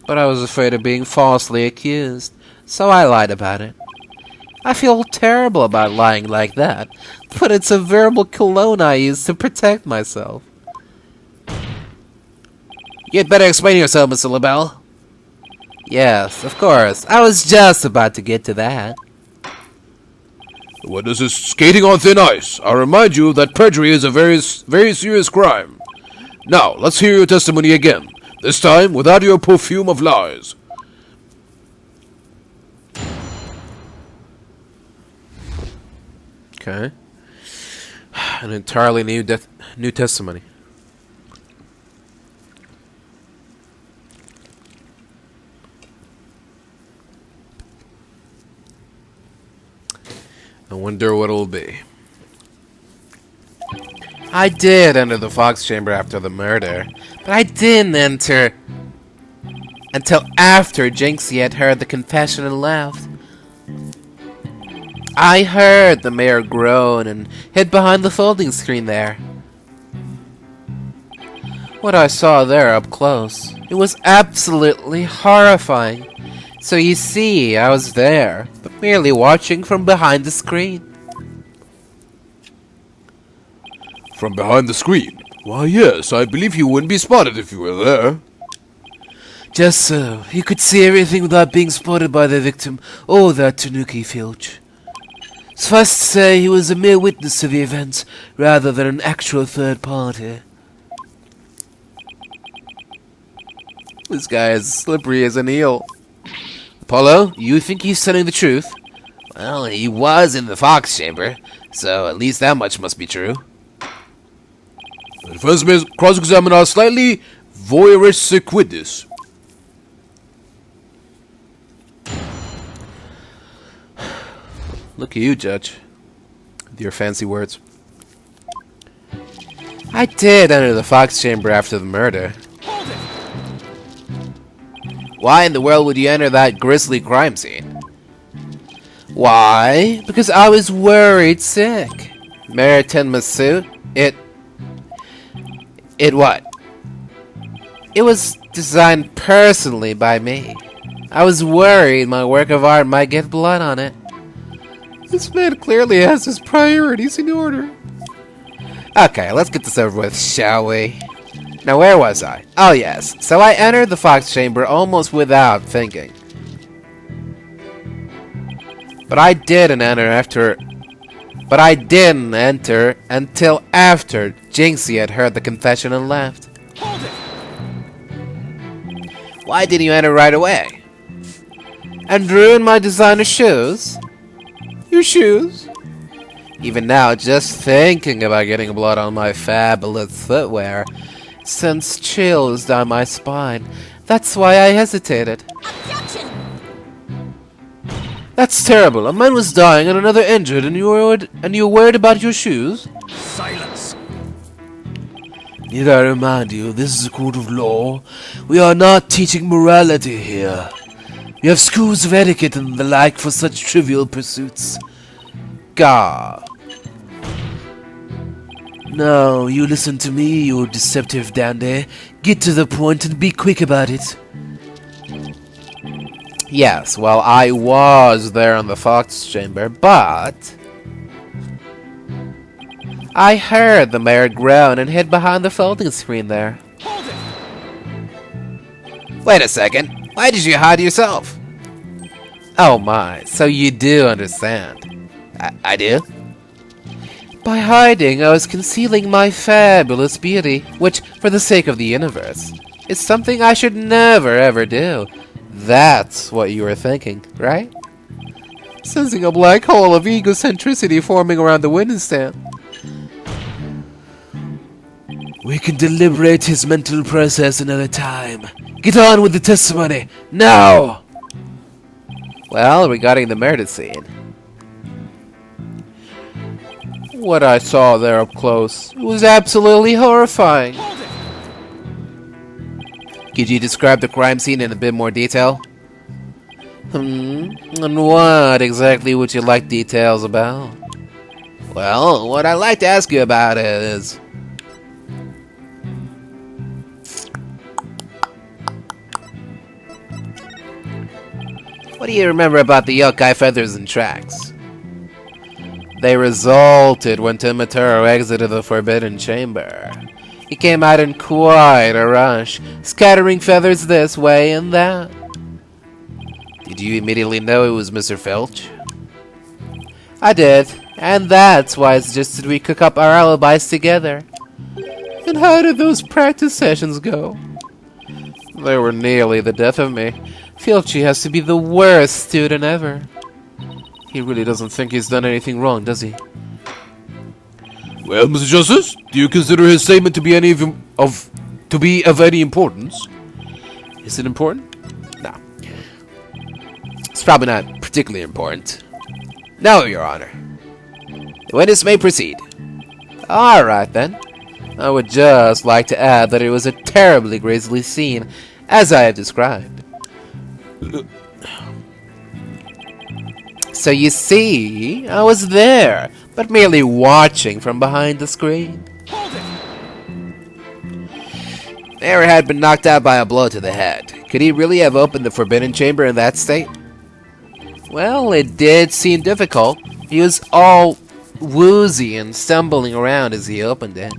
But I was afraid of being falsely accused, so I lied about it. I feel terrible about lying like that, but it's a verbal cologne I use to protect myself. You'd better explain yourself, Mr. LaBelle. Yes, of course. I was just about to get to that. The witness is skating on thin ice. I remind you that perjury is a very serious crime. Now, let's hear your testimony again. This time, without your perfume of lies. Okay. An entirely new testimony. I wonder what it'll be. I did enter the Fox chamber after the murder, but I didn't enter until after Jinxie had heard the confession and left. I heard the mayor groan and hid behind the folding screen there. What I saw there up close, it It was absolutely horrifying. So you see, I was there, but merely watching from behind the screen. From behind the screen? Why, yes, I believe you wouldn't be spotted if you were there. Just so. He could see everything without being spotted by the victim or that Tanuki filch. Suffice to say, he was a mere witness to the events, rather than an actual third party. This guy is slippery as an eel. Apollo, you think he's telling the truth? Well, he was in the Fox chamber, so at least that much must be true. The defense may cross-examine our slightly voyeuristic witness. Look at you, Judge. With your fancy words. I did enter the Fox chamber after the murder. Hold it! Why in the world would you enter that grisly crime scene? Why? Because I was worried sick. Mayor Tenma's suit? It what? It was designed personally by me. I was worried my work of art might get blood on it. This man clearly has his priorities in order. Okay, let's get this over with, shall we? Now, where was I? Oh, yes. So I entered the Fox chamber almost without thinking. But I didn't enter until after Jinxie had heard the confession and left. Hold it! Why didn't you enter right away? And ruin my designer shoes? Your shoes? Even now, just thinking about getting blood on my fabulous footwear sends chills down my spine. That's why I hesitated. Objection! That's terrible. A man was dying and another injured, and you were worried about your shoes? Silence! Need I remind you, this is a court of law. We are not teaching morality here. We have schools of etiquette and the like for such trivial pursuits. Gah. Now, you listen to me, you deceptive dandy. Get to the point and be quick about it. Yes, well, I was there in the Fox chamber, but I heard the mayor groan and hid behind the folding screen there. Hold it! Wait a second. Why did you hide yourself? Oh my, so you do understand. I do? By hiding, I was concealing my fabulous beauty, which, for the sake of the universe, is something I should never ever do. That's what you were thinking, right? Sensing a black hole of egocentricity forming around the witness stand. We can deliberate his mental process another time. Get on with the testimony, now! Well, regarding the murder scene, what I saw there up close was absolutely horrifying. Hold it! Could you describe the crime scene in a bit more detail? And what exactly would you like details about? Well, what I'd like to ask you about is... what do you remember about the Yokai feathers and tracks? They resulted when Taro exited the Forbidden Chamber. He came out in quite a rush, scattering feathers this way and that. Did you immediately know it was Mr. Filch? I did, and that's why I suggested we cook up our alibis together. And how did those practice sessions go? They were nearly the death of me. Filchy has to be the worst student ever. He really doesn't think he's done anything wrong, does he? Well, Mr. Justice, do you consider his statement to be of any importance? Is it important? No. It's probably not particularly important. No, Your Honor. The witness may proceed. Alright then. I would just like to add that it was a terribly grisly scene, as I have described. So you see, I was there, but merely watching from behind the screen. Hold mayor had been knocked out by a blow to the head. Could he really have opened the Forbidden Chamber in that state? Well, it did seem difficult. He was all woozy and stumbling around as he opened it.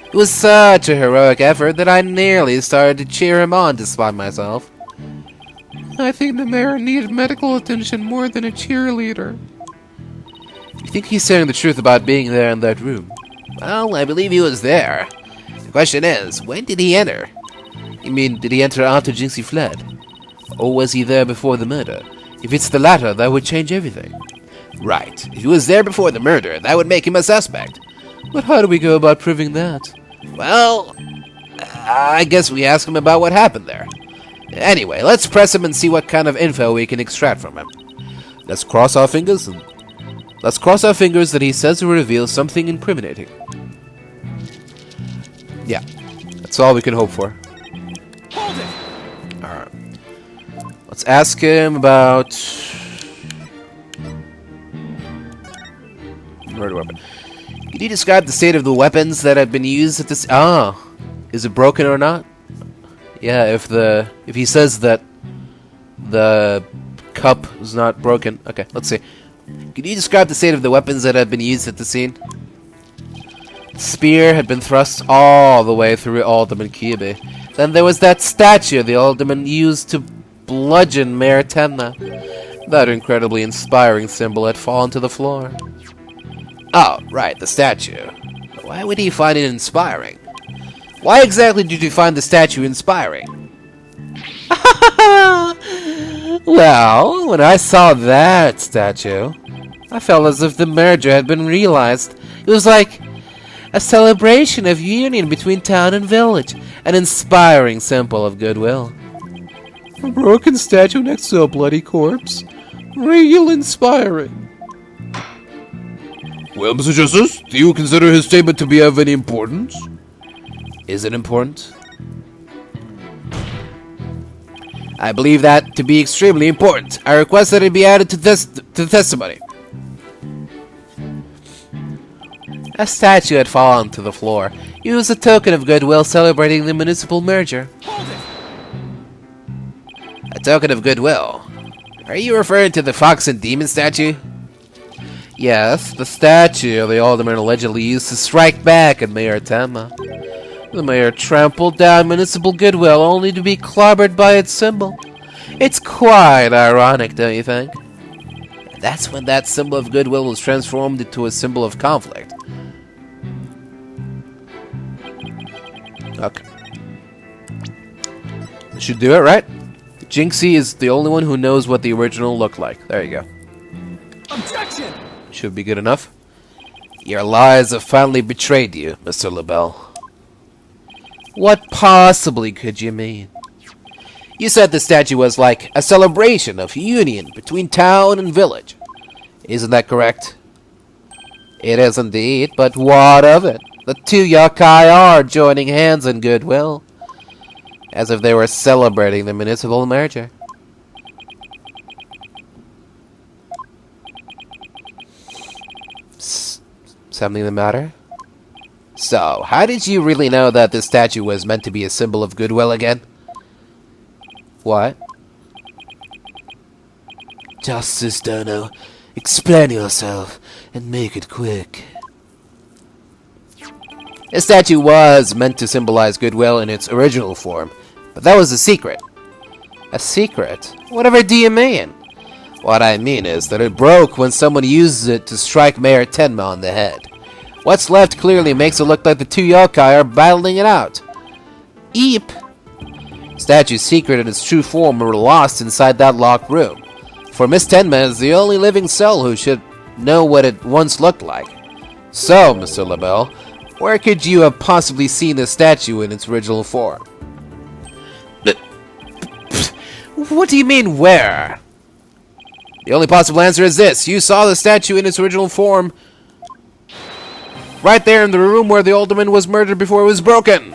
It was such a heroic effort that I nearly started to cheer him on despite myself. I think the mayor needed medical attention more than a cheerleader. You think he's saying the truth about being there in that room? Well, I believe he was there. The question is, when did he enter? You mean, did he enter after Jinxie fled? Or was he there before the murder? If it's the latter, that would change everything. Right. If he was there before the murder, that would make him a suspect. But how do we go about proving that? Well, I guess we ask him about what happened there. Anyway, let's press him and see what kind of info we can extract from him. Let's cross our fingers that he says will reveal something incriminating. Yeah, that's all we can hope for. Hold it! Alright. Let's ask him about murder weapon. Can you describe the state of the weapons that have been used at this? Is it broken or not? Yeah, if he says that the cup is not broken. Okay, let's see. Can you describe the state of the weapons that have been used at the scene? The spear had been thrust all the way through Alderman Kibe. Then there was that statue the Alderman used to bludgeon Mayor Tenma. That incredibly inspiring symbol had fallen to the floor. Oh, right, the statue. Why would he find it inspiring? Why exactly did you find the statue inspiring? Well, when I saw that statue, I felt as if the merger had been realized. It was like a celebration of union between town and village, an inspiring symbol of goodwill. A broken statue next to a bloody corpse? Real inspiring. Well, Mr. Justice, do you consider his statement to be of any importance? Is it important? I believe that to be extremely important. I request that it be added to the testimony. A statue had fallen to the floor. It was a token of goodwill celebrating the municipal merger. A token of goodwill? Are you referring to the fox and demon statue? Yes, the statue the alderman allegedly used to strike back at Mayor Tenma. The mayor trampled down municipal goodwill only to be clobbered by its symbol. It's quite ironic, don't you think? That's when that symbol of goodwill was transformed into a symbol of conflict. Okay. This should do it, right? Jinxie is the only one who knows what the original looked like. There you go. Objection! Should be good enough. Your lies have finally betrayed you, Mr. LaBelle. What possibly could you mean? You said the statue was like a celebration of union between town and village. Isn't that correct? It is indeed, but what of it? The two Yokai are joining hands in goodwill, as if they were celebrating the municipal merger. Something the matter? So, how did you really know that this statue was meant to be a symbol of goodwill again? What? Justice Dono, explain yourself and make it quick. The statue was meant to symbolize goodwill in its original form, but that was a secret. A secret? Whatever do you mean? What I mean is that it broke when someone used it to strike Mayor Tenma on the head. What's left clearly makes it look like the two Yokai are battling it out. Eep! Statue's secret and its true form were lost inside that locked room. For Miss Tenma is the only living soul who should know what it once looked like. So, Mr. LaBelle, where could you have possibly seen the statue in its original form? What do you mean, where? The only possible answer is this. You saw the statue in its original form right there in the room where the alderman was murdered before it was broken.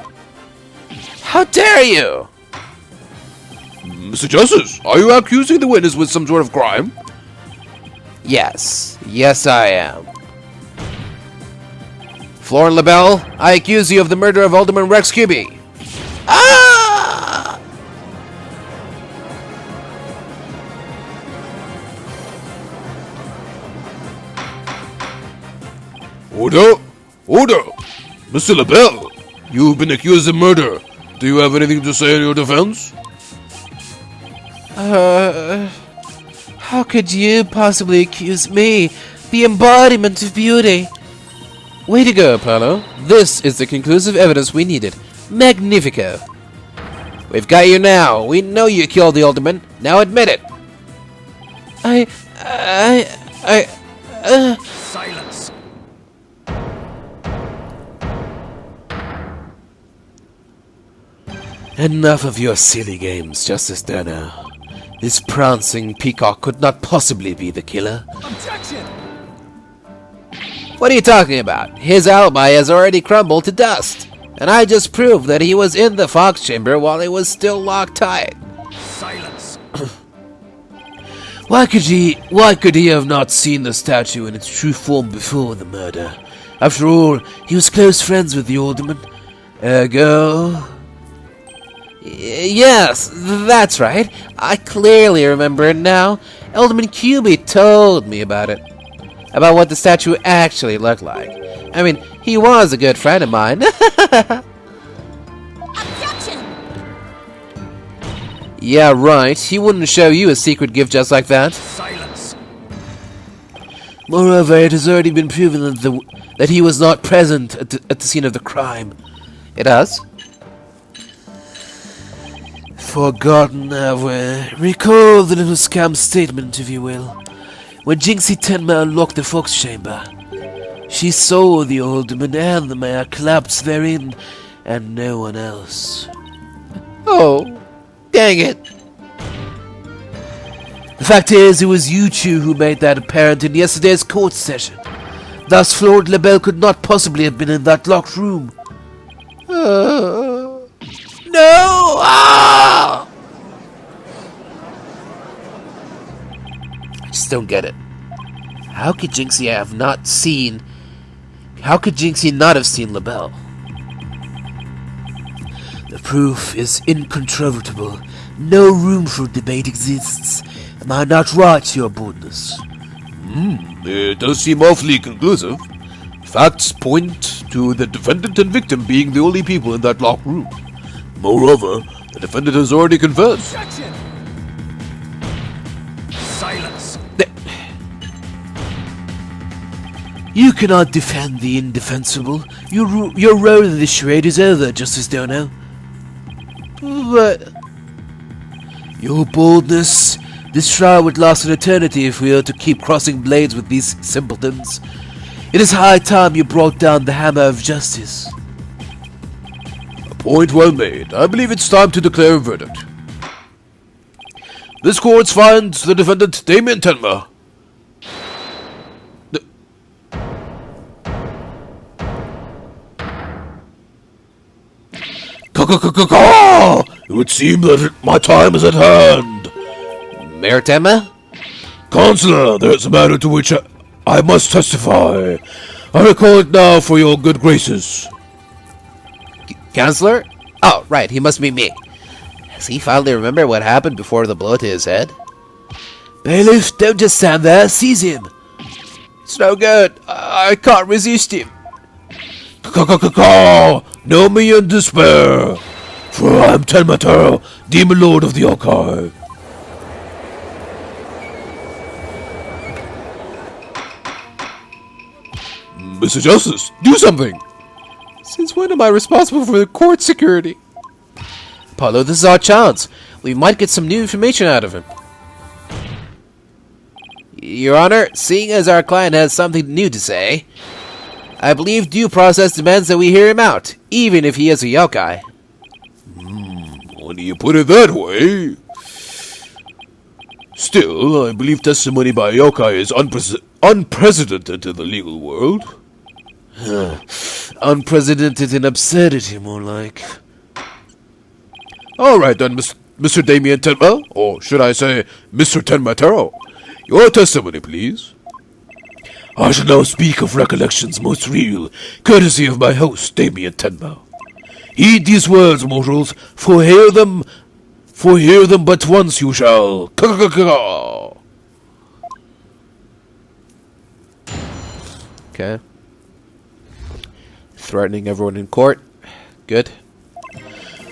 How dare you? Mr. Justice, are you accusing the witness with some sort of crime? Yes. Yes, I am. Florent LaBelle, I accuse you of the murder of Alderman Rex Cuby. Ah! Order! Order! Mr. LaBelle, you've been accused of murder. Do you have anything to say in your defense? How could you possibly accuse me, the embodiment of beauty? Way to go, Apollo. This is the conclusive evidence we needed. Magnifico. We've got you now. We know you killed the Alderman. Now admit it. Silence. Enough of your silly games, Justice Turner. This prancing peacock could not possibly be the killer. Objection. What are you talking about? His alibi has already crumbled to dust. And I just proved that he was in the Fox Chamber while he was still locked tight. Silence. Why could he have not seen the statue in its true form before the murder? After all, he was close friends with the Alderman. Ergo... Yes, that's right. I clearly remember it now. Alderman QB told me about it. About what the statue actually looked like. I mean, he was a good friend of mine. Objection! Yeah, right. He wouldn't show you a secret gift just like that. Silence. Moreover, it has already been proven that he was not present at the scene of the crime. It does? Forgotten, have we? Recall the little scam statement, if you will. When Jinxie Tenma unlocked the Fox Chamber, she saw the Alderman and the Mayor collapse therein, and no one else. Oh, dang it. The fact is, it was you two who made that apparent in yesterday's court session. Thus, Lord LaBelle could not possibly have been in that locked room. No! Ah! I just don't get it. How could Jinxie not have seen LaBelle? The proof is incontrovertible. No room for debate exists. Am I not right, Your Boldness? It does seem awfully conclusive. Facts point to the defendant and victim being the only people in that locked room. Moreover, the defendant has already confessed. Objection. Silence. You cannot defend the indefensible. Your role in this charade is over, Justice Dono. But... Your Boldness, this trial would last an eternity if we were to keep crossing blades with these simpletons. It is high time you brought down the hammer of justice. Point well made. I believe it's time to declare a verdict. This court finds the defendant Damien Tenma. It would seem that my time is at hand. Mayor Tenma? Counselor, there's a matter to which I must testify. I recall it now for your good graces. Counselor? Oh, right, he must be me. Does he finally remember what happened before the blow to his head? Bailiff, don't just stand there, seize him. It's no good. I can't resist him. Know me in despair, for I am Tenma Taro, Demon Lord of the Yokai. Mr. Justice, do something! Since when am I responsible for the court security? Apollo, this is our chance. We might get some new information out of him. Your Honor, seeing as our client has something new to say, I believe due process demands that we hear him out, even if he is a yokai. When you put it that way... Still, I believe testimony by a yokai is unprecedented in the legal world. Unprecedented in absurdity, more like. Alright then, Mr. Damien Tenma, or should I say, Mr. Tenma Taro. Your testimony, please. I shall now speak of recollections most real, courtesy of my host, Damien Tenma. Heed these words, mortals, for hear them but once you shall. Okay. Threatening everyone in court. Good.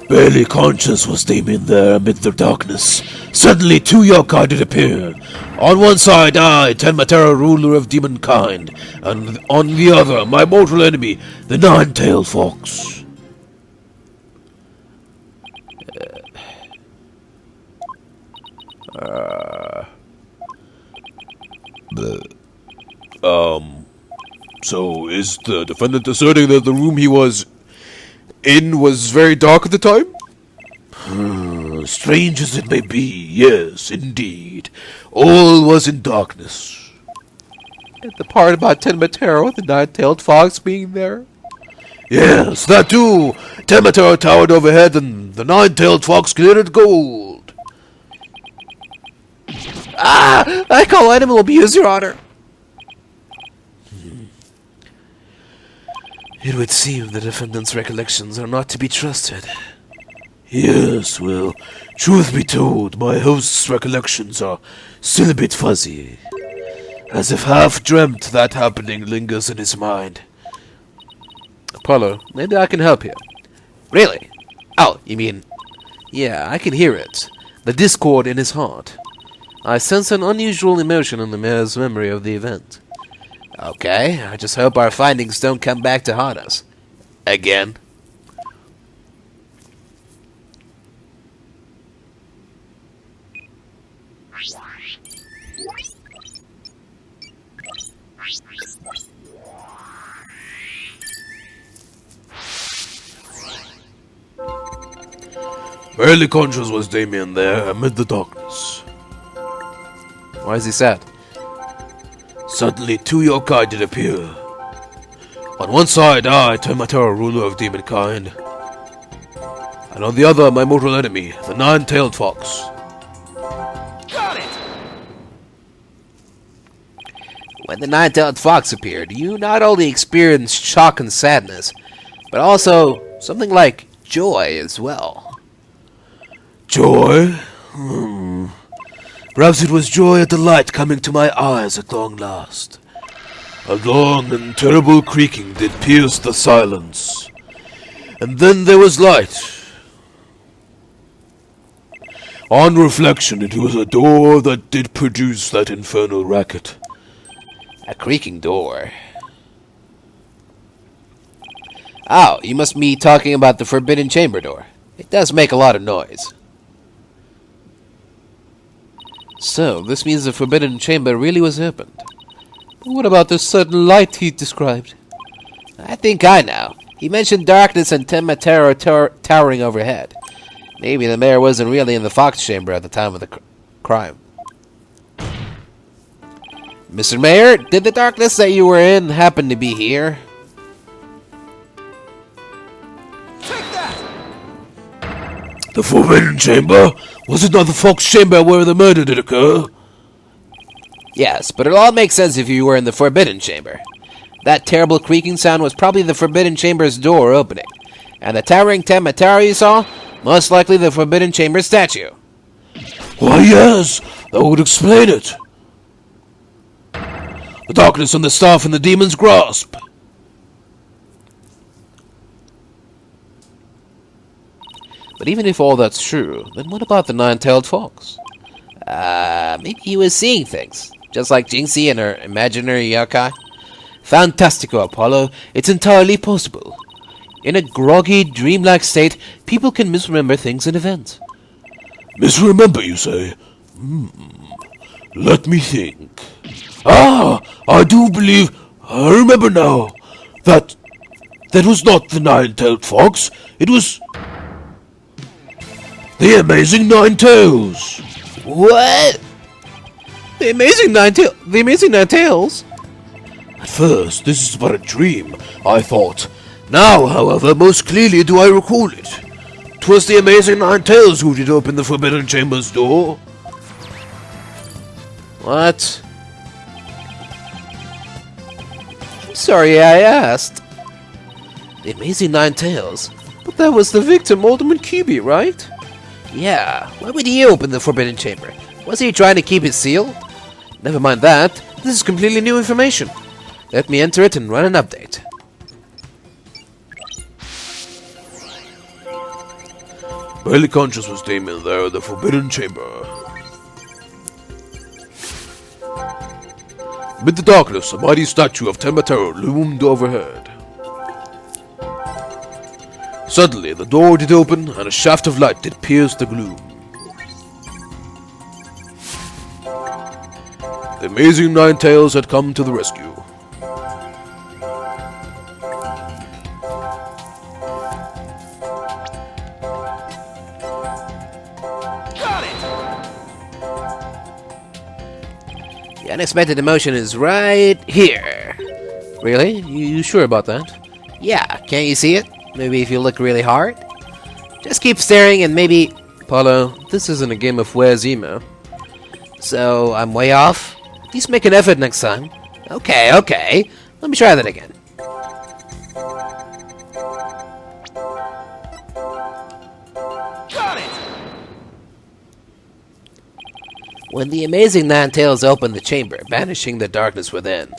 Barely conscious was Damien there amid the darkness. Suddenly 2 yokai did appear. On one side I, Tenma, Taro, ruler of Demonkind, and on the other my mortal enemy, the nine-tailed fox. So is the defendant asserting that the room he was in was very dark at the time? Strange as it may be, yes, indeed. All was in darkness. And the part about Tenma Taro, the nine-tailed fox, being there? Yes, that too. Tenma Taro towered overhead, and the nine-tailed fox glittered gold. Ah! I call animal abuse, Your Honor! It would seem the defendant's recollections are not to be trusted. Yes, well, truth be told, my host's recollections are still a bit fuzzy. As if half-dreamt that happening lingers in his mind. Apollo, maybe I can help you. Really? Oh, you mean... Yeah, I can hear it. The discord in his heart. I sense an unusual emotion in the mayor's memory of the event. Okay, I just hope our findings don't come back to haunt us. Again. Barely conscious was Damien there amid the darkness. Why is he sad? Suddenly 2 yokai did appear. On one side I, Tenma Taro, ruler of Demonkind, and on the other my mortal enemy, the nine-tailed fox. Got it! When the nine-tailed fox appeared, you not only experienced shock and sadness, but also something like joy as well. Joy? Perhaps it was joy at the light coming to my eyes at long last. A long and terrible creaking did pierce the silence. And then there was light. On reflection, it was a door that did produce that infernal racket. A creaking door. Oh, you must be talking about the Forbidden Chamber door. It does make a lot of noise. So, this means the Forbidden Chamber really was opened. But what about the sudden light he described? I think I know. He mentioned darkness and Tenma Taro towering overhead. Maybe the mayor wasn't really in the Fox Chamber at the time of the crime. Mr. Mayor, did the darkness that you were in happen to be here? Take that! The Forbidden Chamber? Was it not the Fox Chamber where the murder did occur? Yes, but it all makes sense if you were in the Forbidden Chamber. That terrible creaking sound was probably the Forbidden Chamber's door opening. And the towering Tenma Taro you saw? Most likely the Forbidden Chamber statue. Why, yes, that would explain it. The darkness and the staff in the demon's grasp. But even if all that's true, then what about the nine-tailed fox? Maybe he was seeing things, just like Jinxie and her imaginary yokai. Fantastico, Apollo. It's entirely possible. In a groggy, dreamlike state, people can misremember things and events. Misremember, you say? Let me think. I do believe... I remember now. That was not the nine-tailed fox. It was... the amazing Nine Tails! What? The amazing nine tails? At first, this is but a dream, I thought. Now, however, most clearly do I recall it. 'Twas the amazing Nine Tails who did open the Forbidden Chamber's door. What? I'm sorry I asked. The amazing nine tails? But that was the victim, Alderman Kyubi, right? Yeah, why would he open the Forbidden Chamber? Was he trying to keep it sealed? Never mind that, this is completely new information. Let me enter it and run an update. Barely conscious was Damon there in the Forbidden Chamber. Amid the darkness, a mighty statue of Tenma Taro loomed overhead. Suddenly, the door did open, and a shaft of light did pierce the gloom. The amazing Nine-Tails had come to the rescue. Got it! The unexpected emotion is right here. Really? You sure about that? Yeah, can't you see it? Maybe if you look really hard? Just keep staring and maybe... Paulo, this isn't a game of Where's Emo. So, I'm way off? At least make an effort next time. Okay. Let me try that again. Got it! When the amazing Nine-Tails opened the chamber, banishing the darkness within,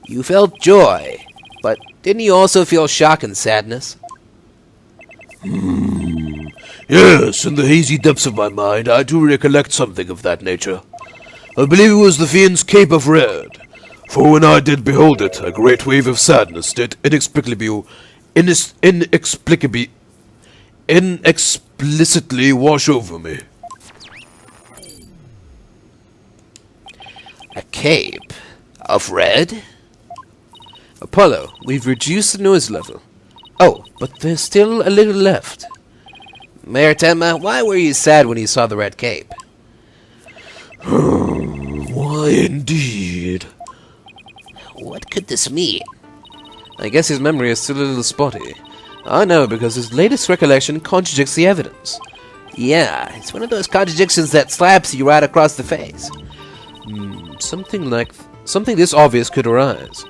you felt joy, but didn't you also feel shock and sadness? Yes, in the hazy depths of my mind, I do recollect something of that nature. I believe it was the fiend's cape of red, for when I did behold it, a great wave of sadness did inexplicitly wash over me. A cape of red? Apollo, we've reduced the noise level. Oh, but there's still a little left. Mayor Tenma, why were you sad when you saw the red cape? Why indeed? What could this mean? I guess his memory is still a little spotty. I know, because his latest recollection contradicts the evidence. Yeah, it's one of those contradictions that slaps you right across the face. Something this obvious could arise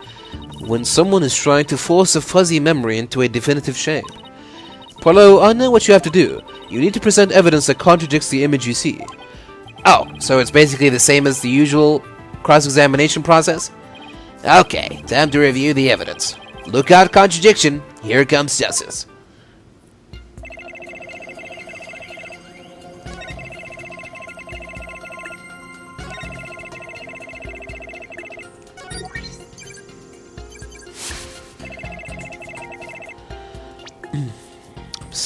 when someone is trying to force a fuzzy memory into a definitive shape. Paulo, I know what you have to do. You need to present evidence that contradicts the image you see. Oh, so it's basically the same as the usual cross-examination process? Okay, time to review the evidence. Look out, contradiction. Here comes justice.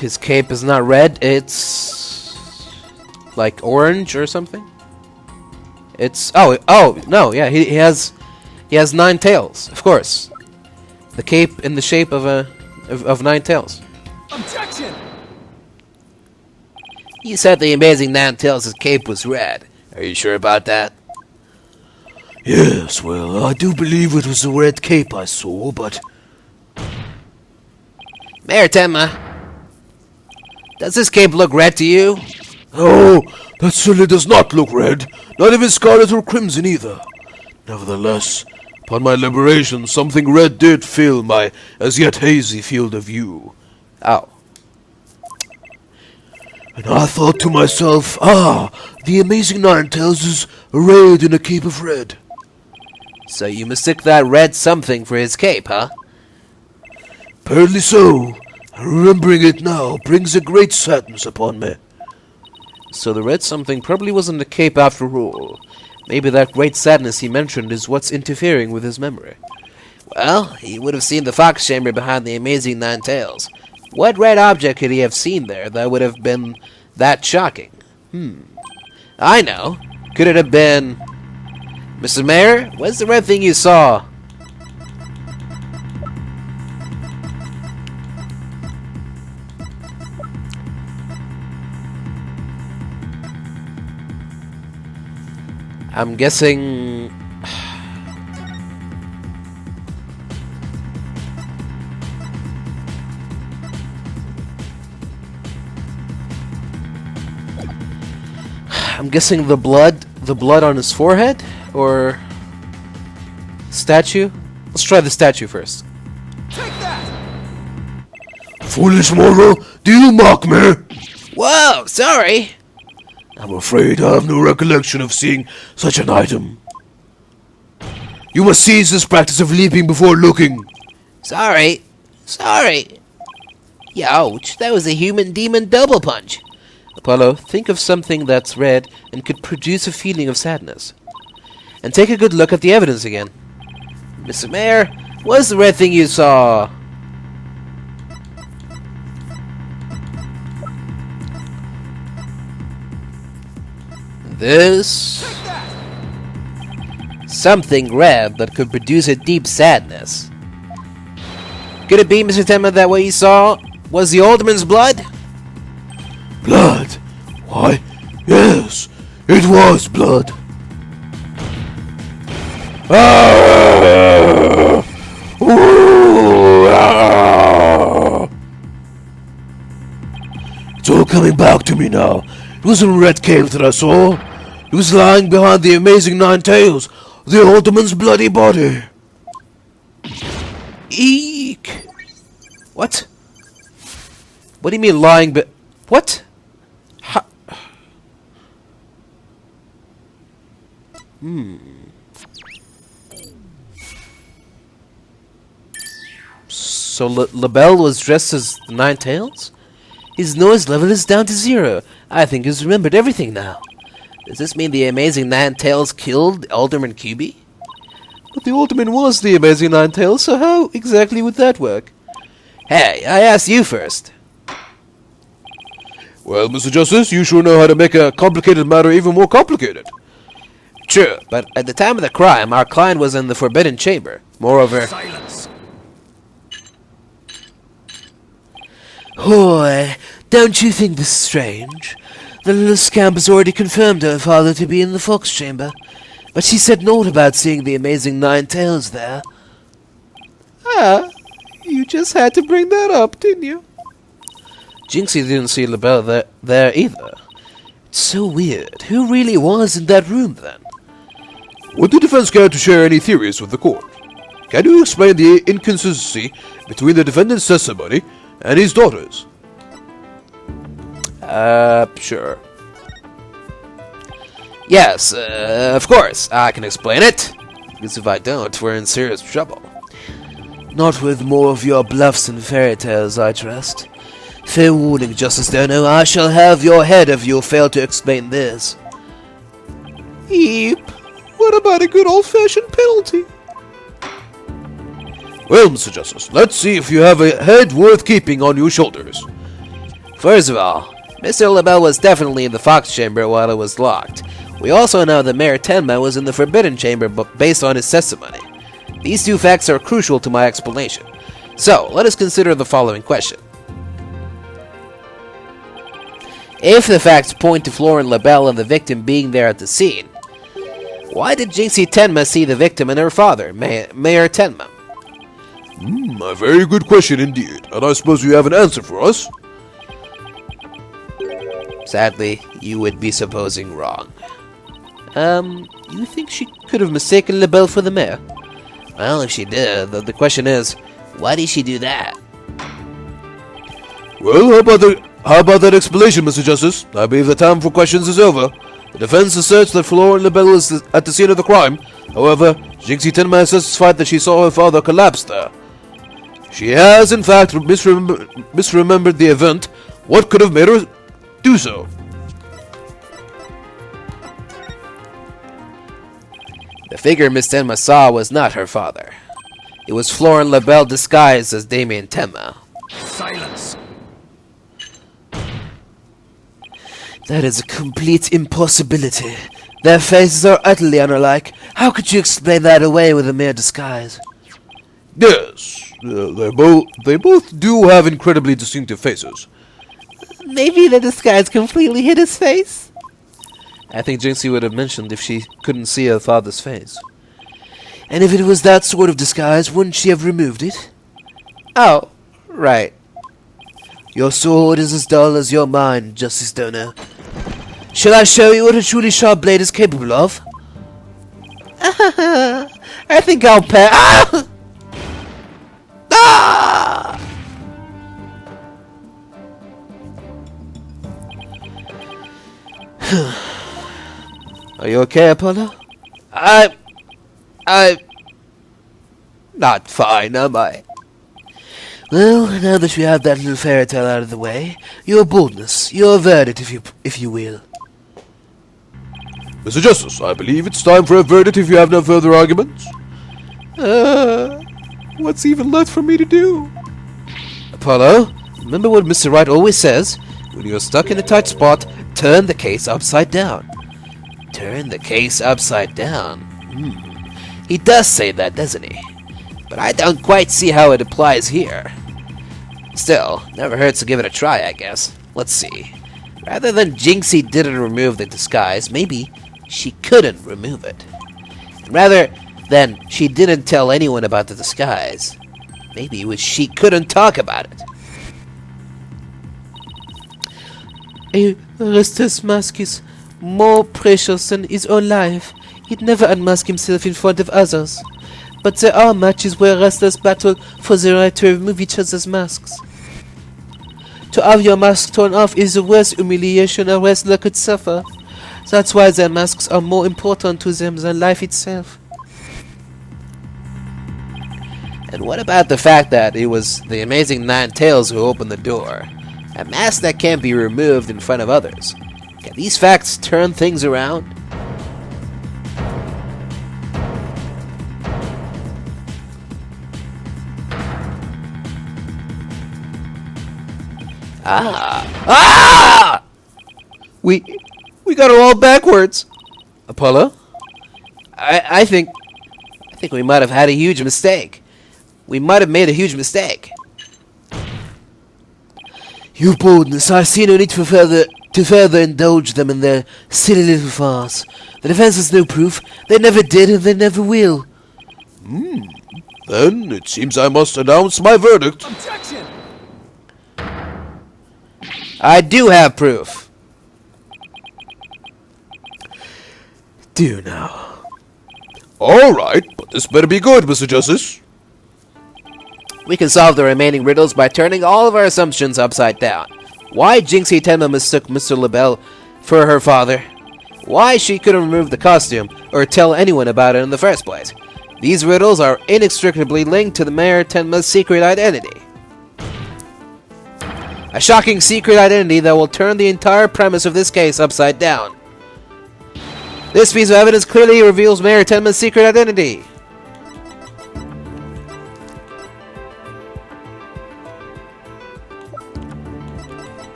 His cape is not red, it's like orange or something. It's oh no, yeah, he has nine tails, of course. The cape in the shape of nine tails. Objection! You said the amazing Nine-Tails' cape was red. Are you sure about that? Yes, well, I do believe it was the red cape I saw, but... Mayor Tenma, does this cape look red to you? Oh, that certainly does not look red. Not even scarlet or crimson either. Nevertheless, upon my liberation, something red did fill my as yet hazy field of view. Oh. And I thought to myself, the amazing Nine-Tails is arrayed in a cape of red. So you mistook that red something for his cape, huh? Apparently so. Remembering it now brings a great sadness upon me. So the red something probably wasn't a cape after all. Maybe that great sadness he mentioned is what's interfering with his memory. Well, he would have seen the fox chamber behind the amazing Nine-Tails. What red object could he have seen there that would have been that shocking? I know. Could it have been... Mr. Mayor, what's the red thing you saw? I'm guessing... I'm guessing the blood on his forehead, or statue. Let's try the statue first. Take that! Foolish mortal, do you mock me? Whoa, sorry. I'm afraid I have no recollection of seeing such an item. You must cease this practice of leaping before looking. Sorry. Ouch, that was a human demon double punch. Apollo, think of something that's red and could produce a feeling of sadness. And take a good look at the evidence again. Mr. Mayor, what's the red thing you saw? This... something red that could produce a deep sadness. Could it be, Mr. Tenma, that what you saw was the Alderman's blood? Blood? Why, yes, it was blood. Ah! Ooh, ah! It's all coming back to me now. It was in Red Cave that I saw. He was lying behind the amazing Nine Tails, the Alderman's bloody body. Eek! What? What do you mean lying but... What? So LaBelle was dressed as the Nine Tails? His noise level is down to 0. I think he's remembered everything now. Does this mean the amazing Nine Tails killed Alderman QB? But the Alderman was the amazing Nine Tails, so how exactly would that work? Hey, I asked you first. Well, Mr. Justice, you sure know how to make a complicated matter even more complicated. True, but at the time of the crime, our client was in the Forbidden Chamber. Moreover... Silence. Hoy, don't you think this strange? The little scamp has already confirmed her father to be in the Fox Chamber, but she said naught about seeing the amazing Nine Tails there. Ah, you just had to bring that up, didn't you? Jinxie didn't see LaBelle there either. It's so weird. Who really was in that room then? Would the defense care to share any theories with the court? Can you explain the inconsistency between the defendant's testimony and his daughter's? Sure. Yes, of course, I can explain it. Because if I don't, we're in serious trouble. Not with more of your bluffs and fairy tales, I trust. Fair warning, Justice Dono, I shall have your head if you fail to explain this. Eep. What about a good old-fashioned penalty? Well, Mr. Justice, let's see if you have a head worth keeping on your shoulders. First of all, Mr. LaBelle was definitely in the Fox Chamber while it was locked. We also know that Mayor Tenma was in the Forbidden Chamber based on his testimony. These two facts are crucial to my explanation. So, let us consider the following question. If the facts point to Florent LaBelle and the victim being there at the scene, why did Jinxie Tenma see the victim and her father, Mayor Tenma? A very good question indeed, and I suppose you have an answer for us? Sadly, you would be supposing wrong. You think she could have mistaken LaBelle for the mayor? Well, if she did, the question is, why did she do that? Well, how about that explanation, Mr. Justice? I believe the time for questions is over. The defense asserts that Florent LaBelle was at the scene of the crime. However, Jinxie Tenma has testified that she saw her father collapse there. She has, in fact, misremembered the event. What could have made her do so? The figure Miss Tenma saw was not her father. It was Florent LaBelle disguised as Damien Tenma. Silence. That is a complete impossibility. Their faces are utterly unlike. How could you explain that away with a mere disguise? Yes, they both do have incredibly distinctive faces. Maybe the disguise completely hid his face? I think Jinxie would have mentioned if she couldn't see her father's face. And if it was that sort of disguise, wouldn't she have removed it? Oh, right. Your sword is as dull as your mind, Justice Dono. Shall I show you what a truly sharp blade is capable of? I think I'll pass. Ah! Are you okay, Apollo? I'm not fine, am I? Well, now that we have that little fairy tale out of the way, your boldness, your verdict, if you will. Mr. Justice, I believe it's time for a verdict if you have no further arguments. What's even left for me to do? Apollo, remember what Mr. Wright always says? When you're stuck in a tight spot, turn the case upside down. Turn the case upside down? He does say that, doesn't he? But I don't quite see how it applies here. Still, never hurts to give it a try, I guess. Let's see. Rather than Jinxie didn't remove the disguise, maybe she couldn't remove it. And rather than she didn't tell anyone about the disguise, maybe it was she couldn't talk about it. A Restor's mask is more precious than his own life. He'd never unmask himself in front of others. But there are matches where wrestlers battle for the right to remove each other's masks. To have your mask torn off is the worst humiliation a wrestler could suffer. That's why their masks are more important to them than life itself. And what about the fact that it was the Amazing Nine Tails who opened the door? A mask that can't be removed in front of others. Can these facts turn things around? We got it all backwards. Apollo? I think we might have had a huge mistake. We might have made a huge mistake. Your boldness, I see no need to further indulge them in their silly little farce. The defense has no proof. They never did and they never will. Then it seems I must announce my verdict. Objection! I do have proof. Do now. Alright, but this better be good, Mr. Justice. We can solve the remaining riddles by turning all of our assumptions upside down. Why Jinxie Tenma mistook Mr. LaBelle for her father. Why she couldn't remove the costume or tell anyone about it in the first place. These riddles are inextricably linked to the Mayor Tenma's secret identity. A shocking secret identity that will turn the entire premise of this case upside down. This piece of evidence clearly reveals Mayor Tenma's secret identity.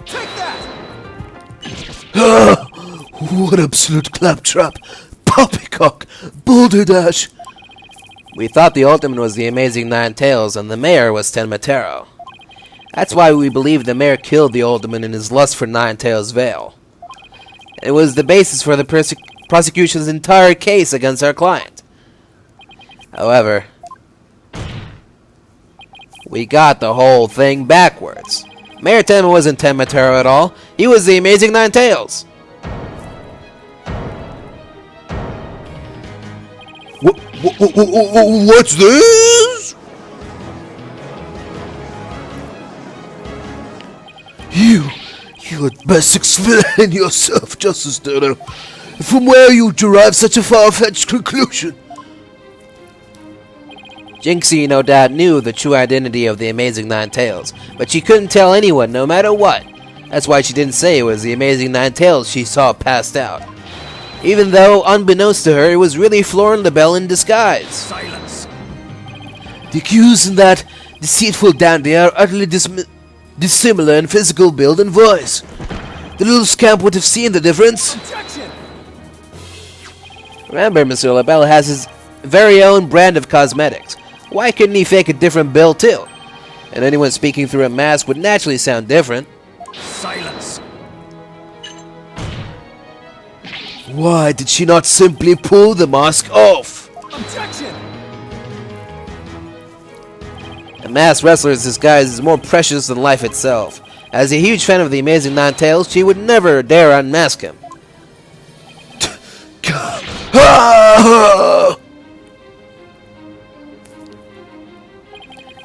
Take that! What absolute claptrap! Poppycock! Boulderdash! We thought the Ultimate was the Amazing Nine Tails and the Mayor was Tenma Taro. That's why we believe the Mayor killed the Ultimate in his lust for Nine Tails' veil. It was the basis for the prosecution's entire case against our client. However, we got the whole thing backwards. Mayor Tenma wasn't Tenma Taro at all. He was the Amazing Nine Tails. What's this? You at best explain yourself, Justice Taro. From where you derive such a far-fetched conclusion? Jinxie no doubt knew the true identity of the Amazing Nine Tails, but she couldn't tell anyone no matter what. That's why she didn't say it was the Amazing Nine Tails she saw passed out. Even though, unbeknownst to her, it was really Florin LaBelle in disguise. Silence! The accused and that deceitful dandy are utterly dissimilar in physical build and voice. The little scamp would have seen the difference. Objection! Remember, Mr. LaBelle has his very own brand of cosmetics. Why couldn't he fake a different build too? And anyone speaking through a mask would naturally sound different. Silence! Why did she not simply pull the mask off? Objection! A masked wrestler's disguise is more precious than life itself. As a huge fan of the Amazing Nine Tails, she would never dare unmask him.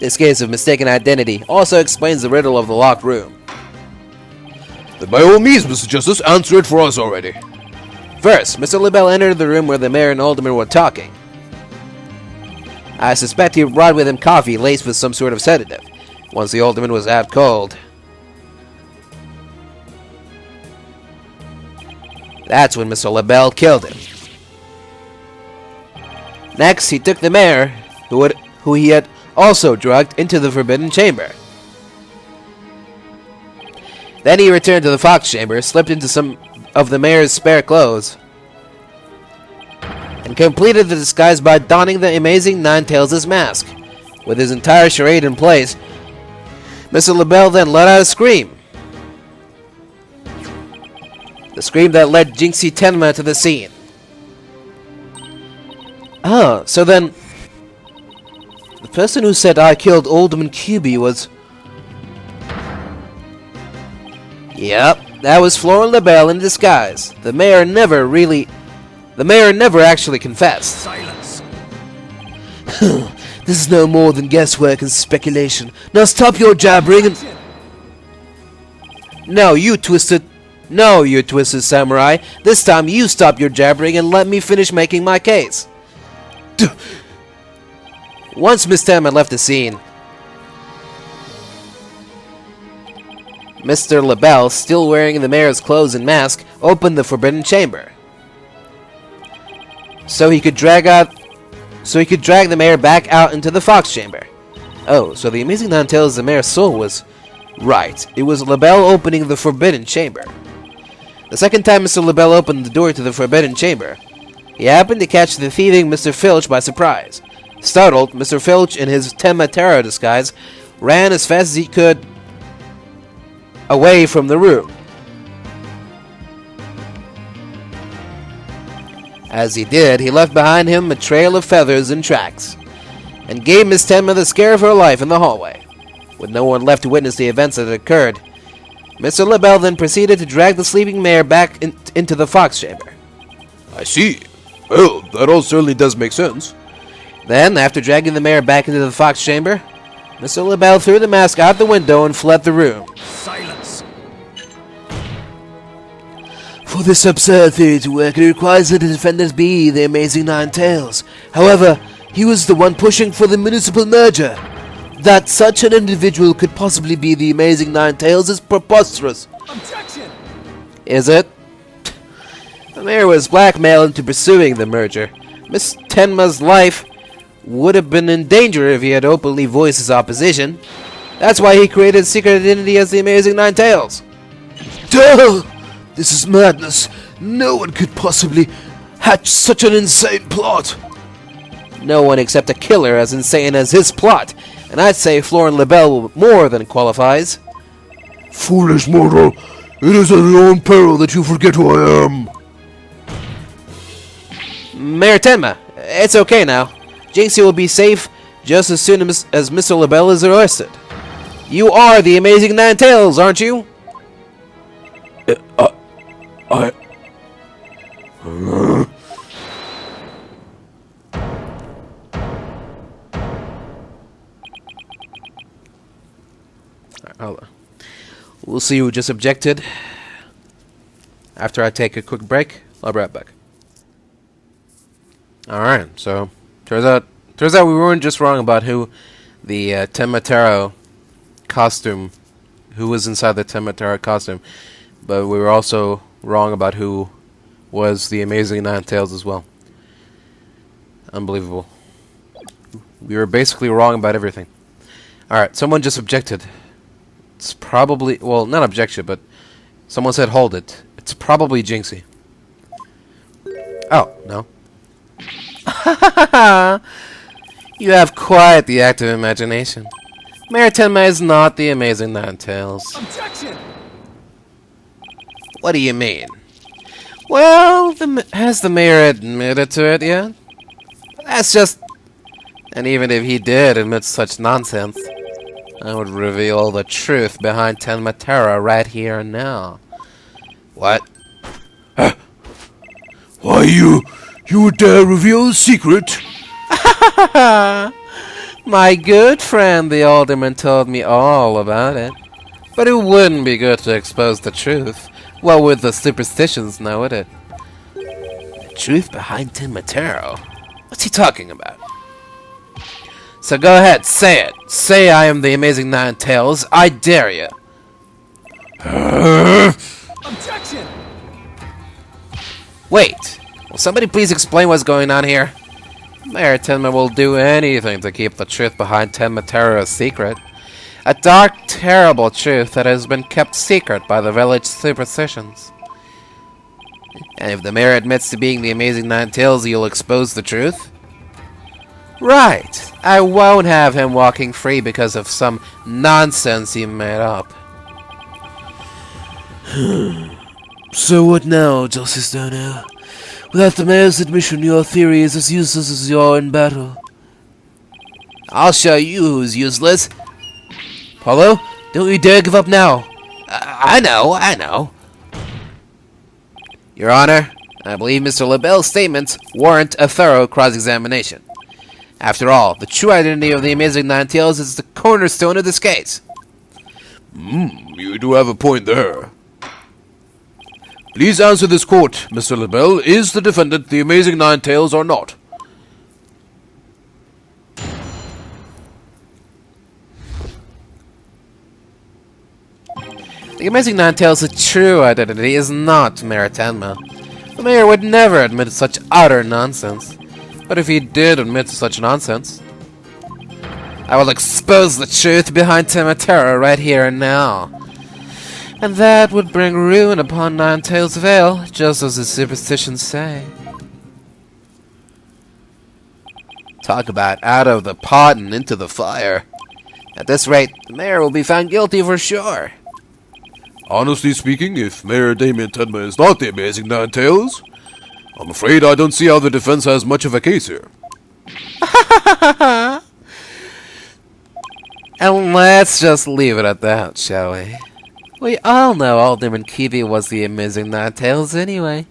This case of mistaken identity also explains the riddle of the locked room. Then by all means, Mr. Justice, answer it for us already. First, Mr. LaBelle entered the room where the mayor and alderman were talking. I suspect he brought with him coffee laced with some sort of sedative, once the alderman was out cold. That's when Mr. LaBelle killed him. Next, he took the mayor, who he had also drugged, into the forbidden chamber. Then he returned to the fox chamber, slipped into some of the mayor's spare clothes, and completed the disguise by donning the amazing Ninetales' mask. With his entire charade in place, Mr. LaBelle then let out a scream. The scream that led Jinxie Tenma to the scene. Oh, so then the person who said I killed Alderman QB was... Yep, that was Florent LaBelle in disguise. The mayor never actually confessed. Silence. This is no more than guesswork and speculation. Now stop your jabbering and... Action. No, you twisted samurai. This time you stop your jabbering and let me finish making my case. Once Miss Tenma left the scene, Mr. LaBelle, still wearing the mayor's clothes and mask, opened the forbidden chamber. So he could drag the mayor back out into the fox chamber. Oh, so the amazing Ninetales the mayor's soul was right. It was LaBelle opening the forbidden chamber. The second time Mr. LaBelle opened the door to the forbidden chamber, he happened to catch the thieving Mr. Filch by surprise. Startled, Mr. Filch, in his Tenma Taro disguise, ran as fast as he could away from the room. As he did, he left behind him a trail of feathers and tracks, and gave Miss Tenma the scare of her life in the hallway. With no one left to witness the events that had occurred, Mr. LaBelle then proceeded to drag the sleeping mayor back into the fox chamber. I see. Well, that all certainly does make sense. Then, after dragging the mayor back into the fox chamber, Mr. LaBelle threw the mask out the window and fled the room. Silence. For this absurd theory to work, it requires that the defendant be the amazing Ninetales. However, he was the one pushing for the municipal merger. That such an individual could possibly be the amazing Ninetales is preposterous. Objection. Is it? The mayor was blackmailed into pursuing the merger. Miss Tenma's life would have been in danger if he had openly voiced his opposition. That's why he created a secret identity as the amazing Ninetales. Duh! This is madness. No one could possibly hatch such an insane plot. No one except a killer as insane as his plot, and I'd say Florent LaBelle more than qualifies. Foolish mortal, it is at your own peril that you forget who I am. Mayor Tenma, it's okay now. Jinxie will be safe just as soon as Mr. LaBelle is arrested. You are the amazing Ninetales, aren't you? We'll see who just objected. After I take a quick break, I'll be right back. Alright, so turns out we weren't just wrong about who the Tenma Taro costume, who was inside the Tenma Taro costume, but we were also wrong about who was the amazing Ninetales as well. Unbelievable. We were basically wrong about everything. Alright, someone just objected. It's probably, well, not objection, but someone said hold it. It's probably Jinxie. Oh, no. You have quite the active imagination. Mayor Tenma is not the amazing Ninetales. Objection. What do you mean? Well, has the mayor admitted to it yet? That's just... And even if he did admit such nonsense, I would reveal the truth behind Tenma Taro right here and now. What? Why, you dare reveal a secret? My good friend, the alderman, told me all about it. But it wouldn't be good to expose the truth. Well, with the superstitions now, would it? The truth behind Tenma Taro? What's he talking about? So go ahead, say it. Say I am the Amazing Nine Tails. I dare you. Objection! Wait. Will somebody please explain what's going on here? Mayor Tenma will do anything to keep the truth behind Tenma Taro a secret. A dark, terrible truth that has been kept secret by the village superstitions. And if the mayor admits to being the Amazing Nine Tails, you'll expose the truth? Right. I won't have him walking free because of some nonsense he made up. So what now, Justice Dono? Without the mayor's admission, your theory is as useless as you're in battle. I'll show you who's useless. Polo, don't you dare give up now. I know. Your Honor, I believe Mr. LaBelle's statements warrant a thorough cross-examination. After all, the true identity of the Amazing Nine Tails is the cornerstone of this case. You do have a point there. Please answer this court, Mr. LaBelle. Is the defendant the Amazing Nine Tails or not? The Amazing Nine Tails' true identity is not Mayor Tenma. The mayor would never admit to such utter nonsense. But if he did admit to such nonsense, I will expose the truth behind Tenma Taro right here and now. And that would bring ruin upon Nine Tails Vale, just as the superstitions say. Talk about out of the pot and into the fire. At this rate, the mayor will be found guilty for sure. Honestly speaking, if Mayor Damien Tenma is not the Amazing Nine Tails, I'm afraid I don't see how the defense has much of a case here. And let's just leave it at that, shall we? We all know Alderman Kiwi was the Amazing Nine Tails anyway.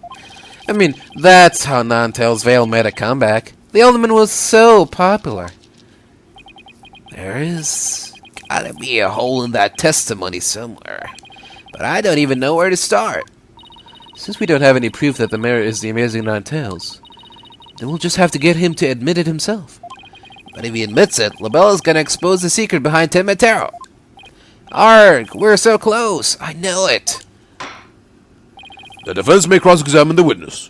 I mean, that's how Nine Tails Vale made a comeback. The Alderman was so popular. There is gotta be a hole in that testimony somewhere. But I don't even know where to start. Since we don't have any proof that the mayor is the Amazing Nine Tails, then we'll just have to get him to admit it himself. But if he admits it, LaBelle is gonna expose the secret behind Tenma Taro. Arg, we're so close. I know it. The defense may cross-examine the witness.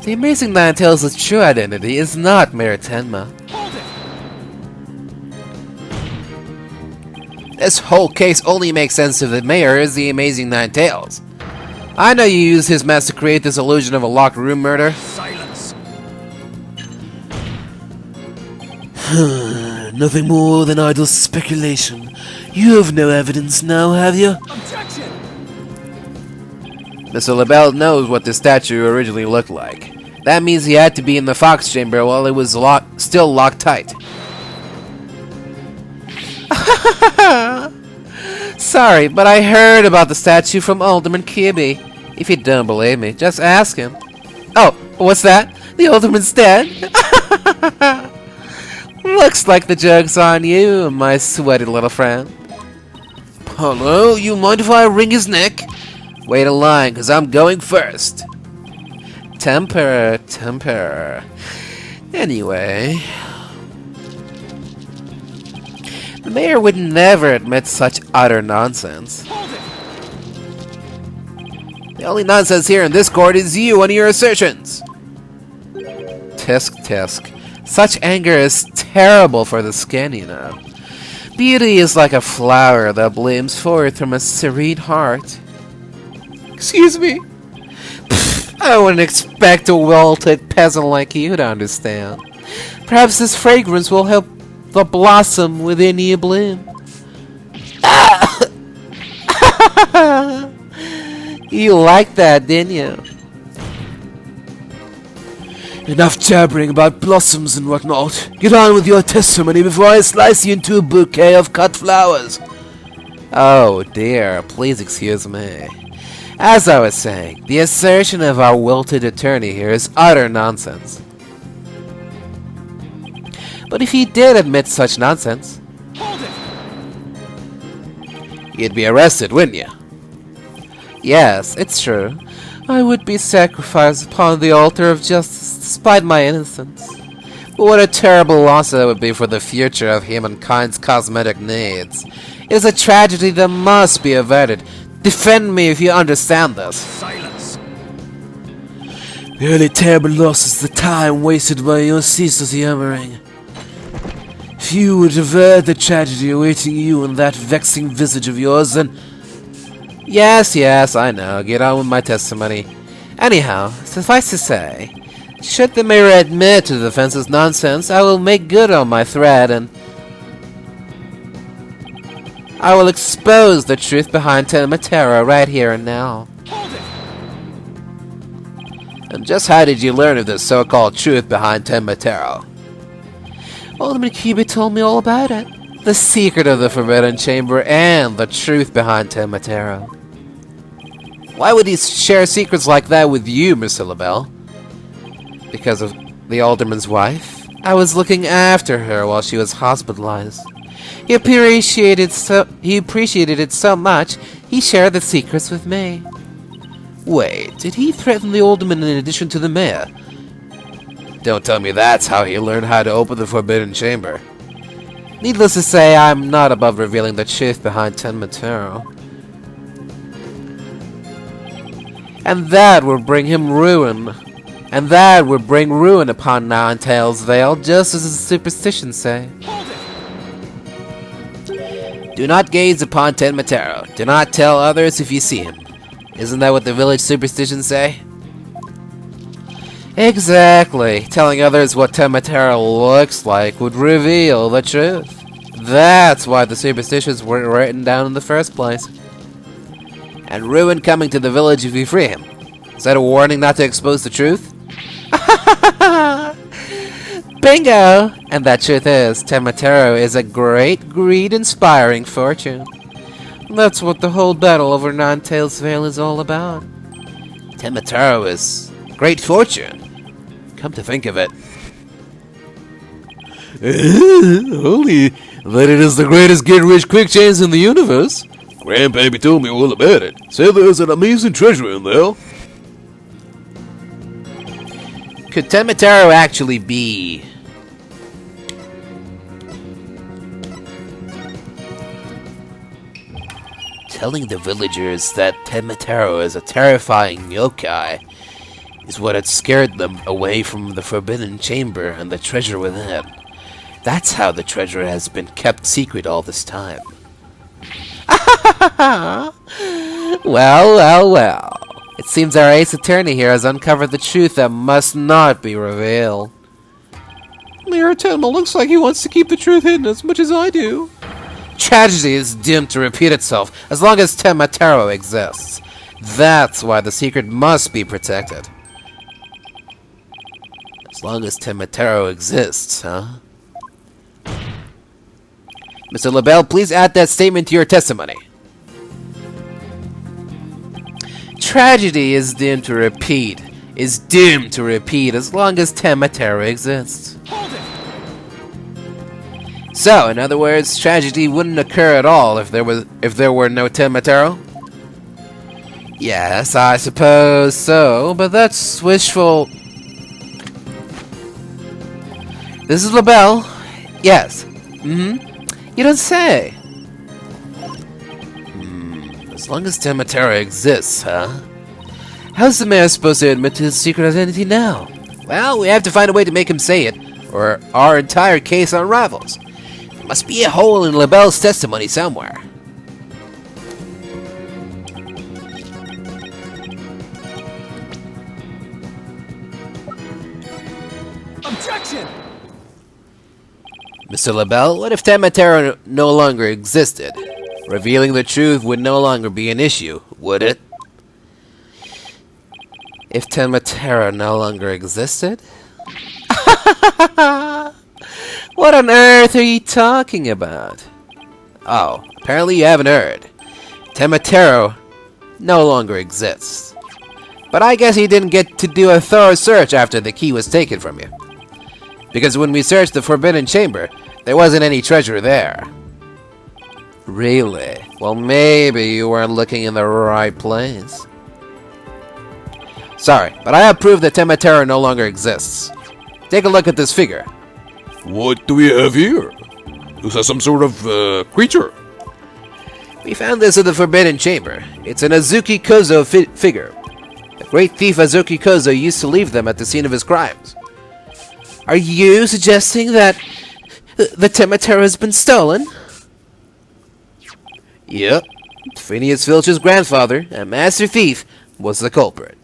The Amazing Nine Tails' true identity is not Mayor Tenma. Hold it! This whole case only makes sense if the mayor is the Amazing Nine Tails. I know you used his mask to create this illusion of a locked room murder. Silence! Nothing more than idle speculation. You have no evidence now, have you? Objection! Mr. LaBelle knows what the statue originally looked like. That means he had to be in the Fox Chamber while it was still locked tight. Sorry, but I heard about the statue from Alderman Kirby. If you don't believe me, just ask him. Oh, what's that? The Alderman's dead? Looks like the joke's on you, my sweaty little friend. Hello, you mind if I wring his neck? Wait in line, cause I'm going first. Temper. Anyway, the mayor would never admit such utter nonsense. Hold it! The only nonsense here in this court is you and your assertions. Tisk. Such anger is terrible for the skin, you know. Beauty is like a flower that blooms forth from a serene heart. Excuse me? I wouldn't expect a wilted peasant like you to understand. Perhaps this fragrance will help the blossom within you bloom. You liked that, didn't you? Enough jabbering about blossoms and whatnot. Get on with your testimony before I slice you into a bouquet of cut flowers. Oh dear, please excuse me. As I was saying, the assertion of our wilted attorney here is utter nonsense. But if he did admit such nonsense, Hold it! you'd be arrested, wouldn't you? Yes, it's true. I would be sacrificed upon the altar of justice despite my innocence. But what a terrible loss that would be for the future of humankind's cosmetic needs. It is a tragedy that must be averted. Defend me if you understand this. Silence! The only terrible loss is the time wasted by your ceaseless yammering. If you would avert the tragedy awaiting you in that vexing visage of yours, then... Yes, I know. Get on with my testimony. Anyhow, suffice to say, should the mayor admit to the defense's nonsense, I will make good on my threat and... I will expose the truth behind Tenma right here and now. Hold it! And just how did you learn of this so-called truth behind Tenma? Alderman Kibi told me all about it. The secret of the Forbidden Chamber and the truth behind Tenma. Why would he share secrets like that with you, Mr. LaBelle? Because of the Alderman's wife? I was looking after her while she was hospitalized. He appreciated it so much, he shared the secrets with me. Wait, did he threaten the Alderman in addition to the mayor? Don't tell me that's how he learned how to open the Forbidden Chamber. Needless to say, I'm not above revealing the truth behind Tenma. And that would bring him ruin. And that would bring ruin upon Ninetales Vale, just as the superstitions say. Hold it! Do not gaze upon Tenma. Do not tell others if you see him. Isn't that what the village superstitions say? Exactly. Telling others what Tenma looks like would reveal the truth. That's why the superstitions weren't written down in the first place. And ruin coming to the village if you free him. Is that a warning not to expose the truth? Bingo! And that truth is, Tenma is a great, greed-inspiring fortune. That's what the whole battle over Ninetales Vale is all about. Tenma is great fortune. Come to think of it. Only that it is the greatest get-rich-quick chance in the universe. Grandpappy told me all about it. Said there's an amazing treasure in there. Could Tenma actually be... Telling the villagers that Tenma is a terrifying yokai is what had scared them away from the Forbidden Chamber and the treasure within. That's how the treasure has been kept secret all this time. Well. It seems our ace attorney here has uncovered the truth that must not be revealed. Mayor Tenma looks like he wants to keep the truth hidden as much as I do. Tragedy is doomed to repeat itself as long as Tenma exists. That's why the secret must be protected. As long as Tenma exists, huh? Mr. LaBelle, please add that statement to your testimony. Tragedy is doomed to repeat. As long as Tenma exists. Hold it! So, in other words, tragedy wouldn't occur at all if there were no Tenma. Yes, I suppose so, but that's wishful. This is LaBelle. Yes. You don't say. As long as Tenma exists, huh? How's the mayor supposed to admit to his secret identity now? Well, we have to find a way to make him say it, or our entire case unravels. There must be a hole in LaBelle's testimony somewhere. Objection! Mr. LaBelle, what if Tenma no longer existed? Revealing the truth would no longer be an issue, would it? If Tenma no longer existed? What on earth are you talking about? Oh, Apparently you haven't heard. Taro no longer exists. But I guess he didn't get to do a thorough search after the key was taken from you. Because when we searched the Forbidden Chamber, there wasn't any treasure there. Really? Well, maybe you weren't looking in the right place. Sorry, but I have proof that Taro no longer exists. Take a look at this figure. What do we have here? Is that some sort of creature? We found this in the Forbidden Chamber. It's an Azuki Kozo figure. The great thief Azuki Kozo used to leave them at the scene of his crimes. Are you suggesting that the Taro has been stolen? Yep. Phineas Filch's grandfather, a master thief, was the culprit.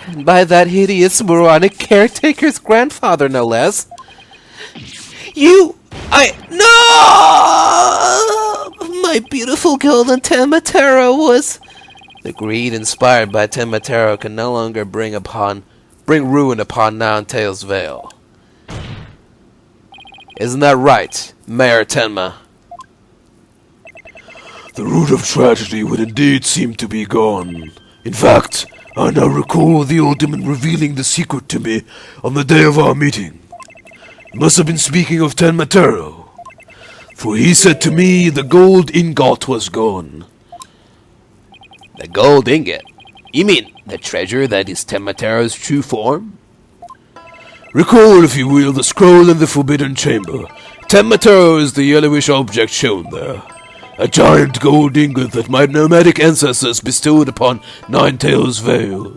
And by that hideous, moronic caretaker's grandfather, no less. No! My beautiful golden Taro was... The greed inspired by Taro can no longer bring ruin upon Ninetales Vale. Isn't that right, Mayor Tenma? The root of tragedy would indeed seem to be gone. In fact, I now recall the old demon revealing the secret to me on the day of our meeting. He must have been speaking of Taro, for he said to me the gold ingot was gone. The gold ingot? You mean the treasure that is Taro's true form? Recall, if you will, the scroll in the Forbidden Chamber. Taro is the yellowish object shown there. A giant gold ingot that my nomadic ancestors bestowed upon Ninetales Vale.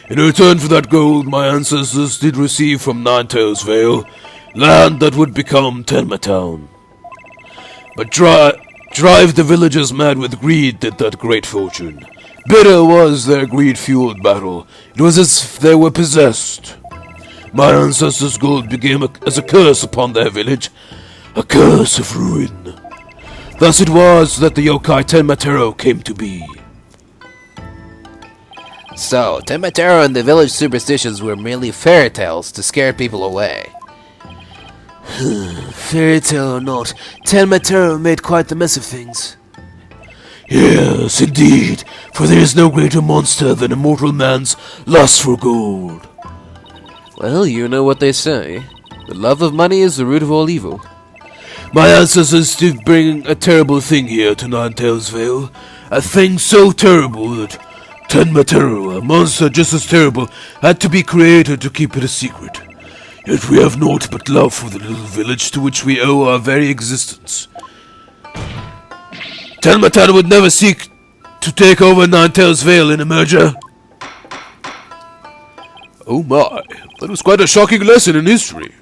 In return for that gold, my ancestors did receive from Ninetales Vale land that would become Tenma Town. But drive the villagers mad with greed did that great fortune. Bitter was their greed-fueled battle. It was as if they were possessed. My ancestors' gold became as a curse upon their village, a curse of ruin. Thus it was that the Yokai Taro came to be. So, Taro and the village superstitions were merely fairy tales to scare people away. Fairy tale or not, Taro made quite the mess of things. Yes, indeed, for there is no greater monster than a mortal man's lust for gold. Well, you know what they say. The love of money is the root of all evil. My ancestors did bring a terrible thing here to Ninetales Vale. A thing so terrible that Taro, a monster just as terrible, had to be created to keep it a secret. Yet we have naught but love for the little village to which we owe our very existence. Taro would never seek to take over Ninetales Vale in a merger. Oh my, that was quite a shocking lesson in history.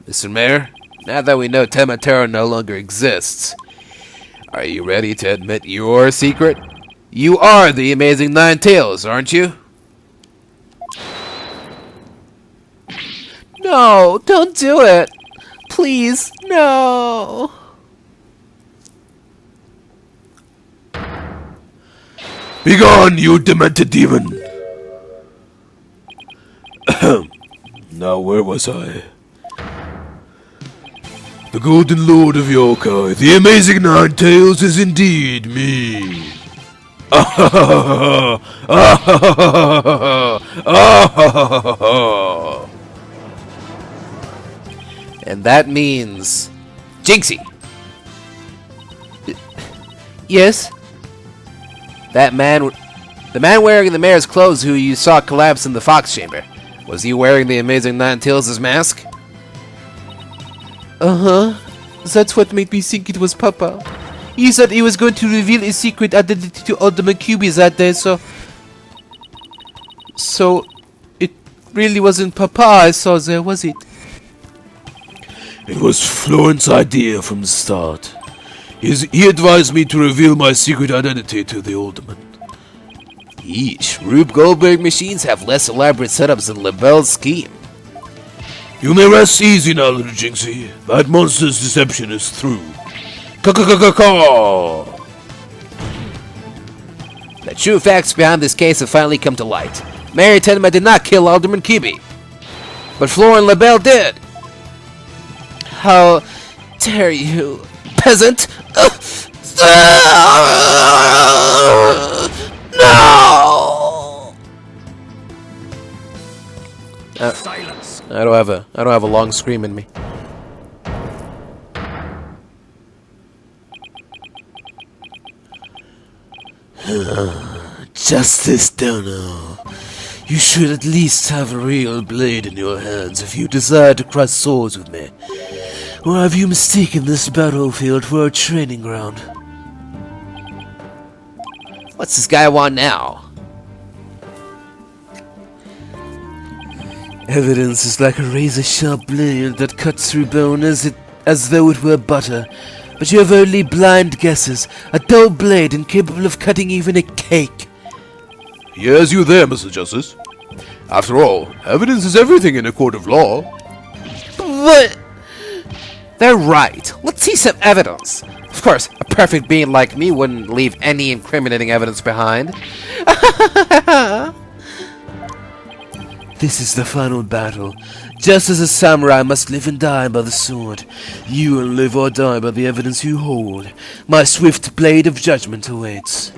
Mr. Mayor, now that we know Taro no longer exists, are you ready to admit your secret? You are the amazing Ninetales, aren't you? No, don't do it. Please, no. Begone, you demented demon! Now, where was I? The Golden Lord of Yokai, the amazing Ninetales, is indeed me. And that means... Jinxie! Yes? The man wearing the mayor's clothes who you saw collapse in the Fox Chamber. Was he wearing the amazing Ninetales' mask? Uh-huh. That's what made me think it was Papa. He said he was going to reveal his secret identity to all the Demonkind that day, so it really wasn't Papa I saw there, was it? It was Florent's idea from the start. He advised me to reveal my secret identity to the Alderman. Yeesh, Rube Goldberg machines have less elaborate setups than LaBelle's scheme. You may rest easy now, little Jinxie. That monster's deception is through. Ka-ka-ka-ka-ka! The true facts behind this case have finally come to light. Mayor Tenma did not kill Alderman Kibi, but Florent LaBelle did. How dare you, peasant! No! Silence. I don't have a long scream in me. Justice Dono. You should at least have a real blade in your hands if you desire to cross swords with me. Or have you mistaken this battlefield for a training ground? What's this guy want now? Evidence is like a razor-sharp blade that cuts through bone as though it were butter. But you have only blind guesses, a dull blade incapable of cutting even a cake. Here's you there, Mr. Justice. After all, evidence is everything in a court of law. But they're right. Let's see some evidence. Of course, a perfect being like me wouldn't leave any incriminating evidence behind. This is the final battle. Just as a samurai must live and die by the sword, you will live or die by the evidence you hold. My swift blade of judgment awaits.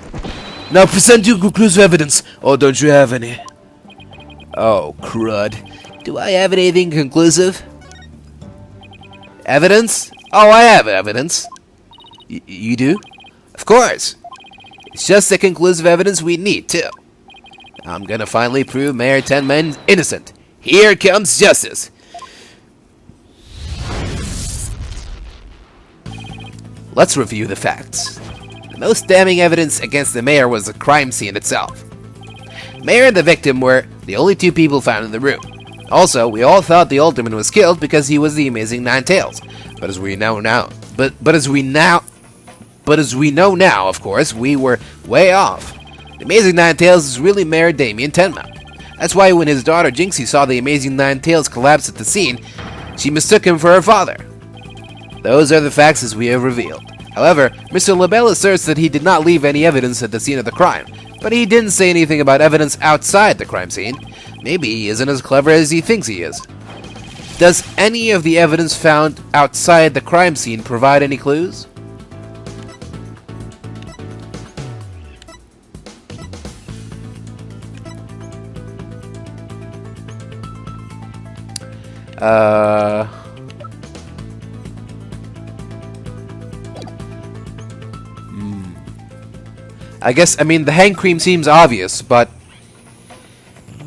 Now present your conclusive evidence, or don't you have any? Oh, crud. Do I have anything conclusive? Evidence? Oh, I have evidence. You do? Of course. It's just the conclusive evidence we need, too. I'm gonna finally prove Mayor Tenma innocent. Here comes justice. Let's review the facts. The most damning evidence against the mayor was the crime scene itself. Mayor and the victim were the only two people found in the room. Also, we all thought the Alderman was killed because he was the Amazing Nine Tails. But as we know now, of course, we were way off. The Amazing Nine Tails is really Mayor Damien Tenma. That's why when his daughter Jinxie saw the Amazing Nine Tails collapse at the scene, she mistook him for her father. Those are the facts as we have revealed. However, Mr. LaBelle asserts that he did not leave any evidence at the scene of the crime, but he didn't say anything about evidence outside the crime scene. Maybe he isn't as clever as he thinks he is. Does any of the evidence found outside the crime scene provide any clues? I mean, the hand cream seems obvious, but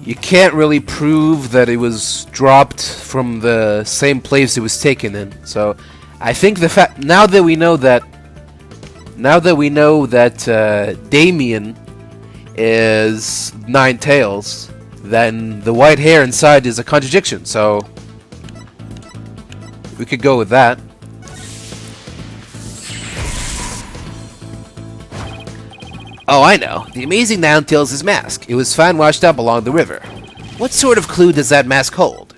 you can't really prove that it was dropped from the same place it was taken in. So, I think the fact now that we know that Damien is Nine Tails, then the white hair inside is a contradiction. So, we could go with that. Oh, I know. The Amazing Nine Tails' mask. It was found washed up along the river. What sort of clue does that mask hold?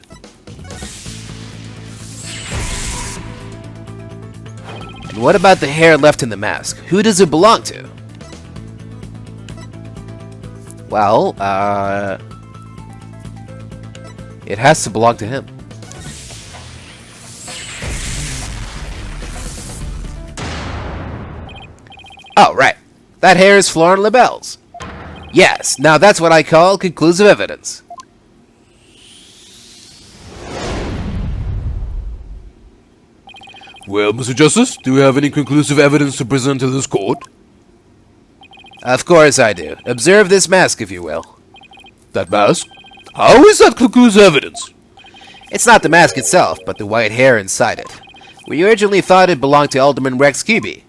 And what about the hair left in the mask? Who does it belong to? Well, it has to belong to him. Oh, right. That hair is Florent LaBelle's. Yes, now that's what I call conclusive evidence. Well, Mr. Justice, do you have any conclusive evidence to present to this court? Of course I do. Observe this mask, if you will. That mask? How is that conclusive evidence? It's not the mask itself, but the white hair inside it. We originally thought it belonged to Alderman Rex Kyubi.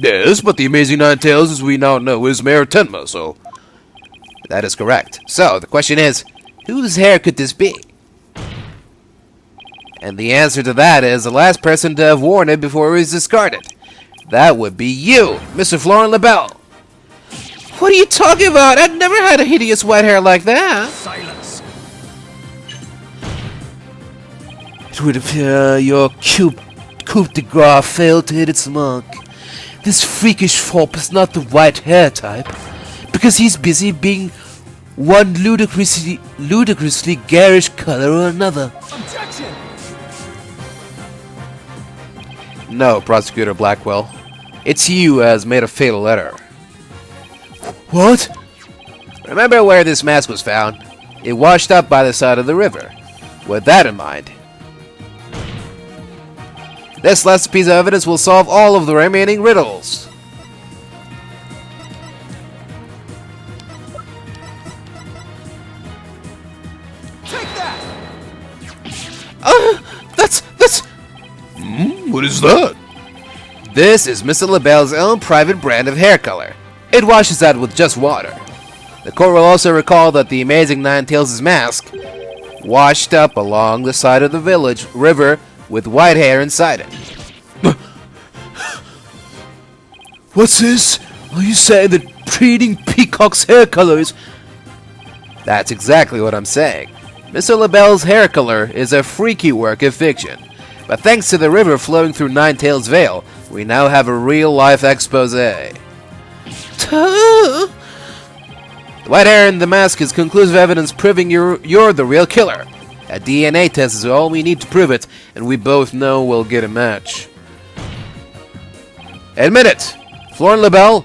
Yes, but the Amazing Nine Tails, as we now know, is Mayor Tenma, so... That is correct. So, the question is, whose hair could this be? And the answer to that is the last person to have worn it before it was discarded. That would be you, Mr. Florent LaBelle. What are you talking about? I've never had a hideous white hair like that. Silence. It would appear your coup de grace failed to hit its mark. This freakish fop is not the white hair type, because he's busy being one ludicrously garish color or another. Objection. No, Prosecutor Blackwell. It's you who has made a fatal error. What? Remember where this mask was found? It washed up by the side of the river. With that in mind, this last piece of evidence will solve all of the remaining riddles. That's... What is that? This is Mr. LaBelle's own private brand of hair color. It washes out with just water. The court will also recall that the amazing Ninetales' mask washed up along the side of the village river with white hair inside it. What's this? Are you saying that breeding peacock's hair colors? That's exactly what I'm saying. Mr. LaBelle's hair color is a freaky work of fiction. But thanks to the river flowing through Ninetales Vale, we now have a real-life expose. The white hair in the mask is conclusive evidence proving you're the real killer. A DNA test is all we need to prove it, and we both know we'll get a match. Admit it! Florin LaBelle,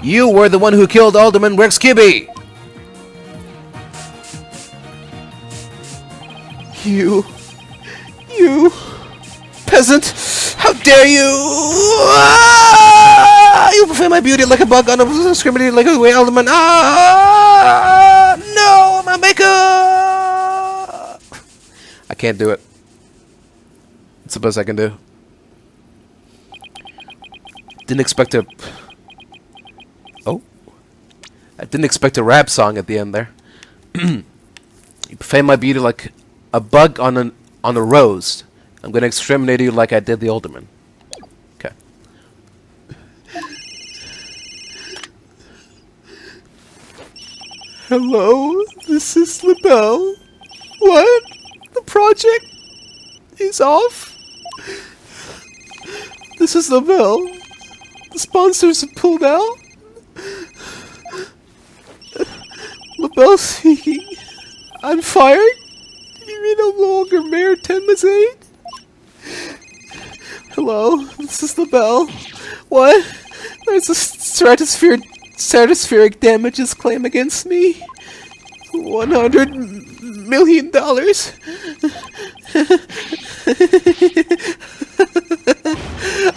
you were the one who killed Alderman Rex Kibbe! You peasant! How dare you! Ah! You profane my beauty like a bug on a discriminated like a way alderman. Ah! No, my makeup! I can't do it. It's the best I can do. Didn't expect a... Oh? I didn't expect a rap song at the end there. You profane my beauty like a bug on a rose. I'm gonna exterminate you like I did the alderman. Okay. Hello, this is LaBelle. What? The project is off? This is LaBelle. The sponsors have pulled out. LaBelle speaking. I'm fired? You mean no longer Mayor Tenma's aide? Hello, this is LaBelle. What? There's a stratospheric damages claim against me. $100 million.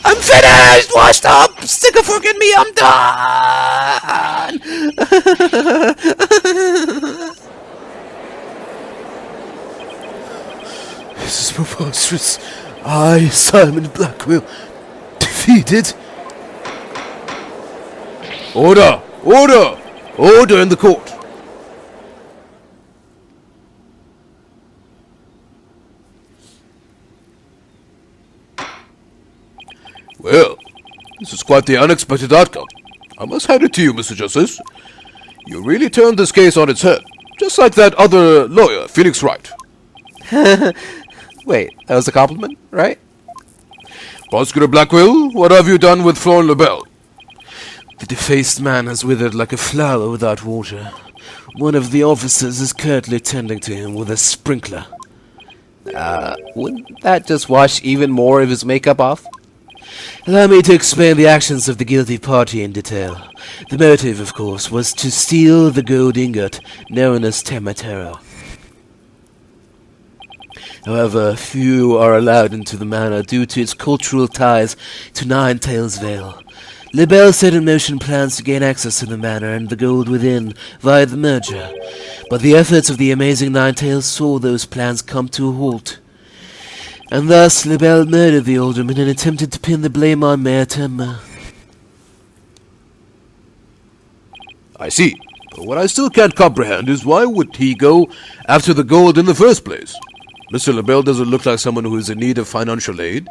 I'm finished! Washed up! Stick a fork in me, I'm done! This is preposterous. I, Simon Blackwell, defeated. Order! Order! Order in the court! Well, this is quite the unexpected outcome. I must hand it to you, Mr. Justice. You really turned this case on its head, just like that other lawyer, Felix Wright. Wait, that was a compliment, right? Prosecutor Blackwell, what have you done with Florin LaBelle? The defaced man has withered like a flower without water. One of the officers is currently tending to him with a sprinkler. Wouldn't that just wash even more of his makeup off? Allow me to explain the actions of the guilty party in detail. The motive, of course, was to steal the gold ingot known as Taro. However, few are allowed into the manor due to its cultural ties to Ninetales Vale. LaBelle set in motion plans to gain access to the manor and the gold within via the merger, but the efforts of the amazing Ninetales saw those plans come to a halt. And thus, LaBelle murdered the alderman and attempted to pin the blame on Mayor Tenma. I see. But what I still can't comprehend is why would he go after the gold in the first place? Mr. LaBelle doesn't look like someone who is in need of financial aid.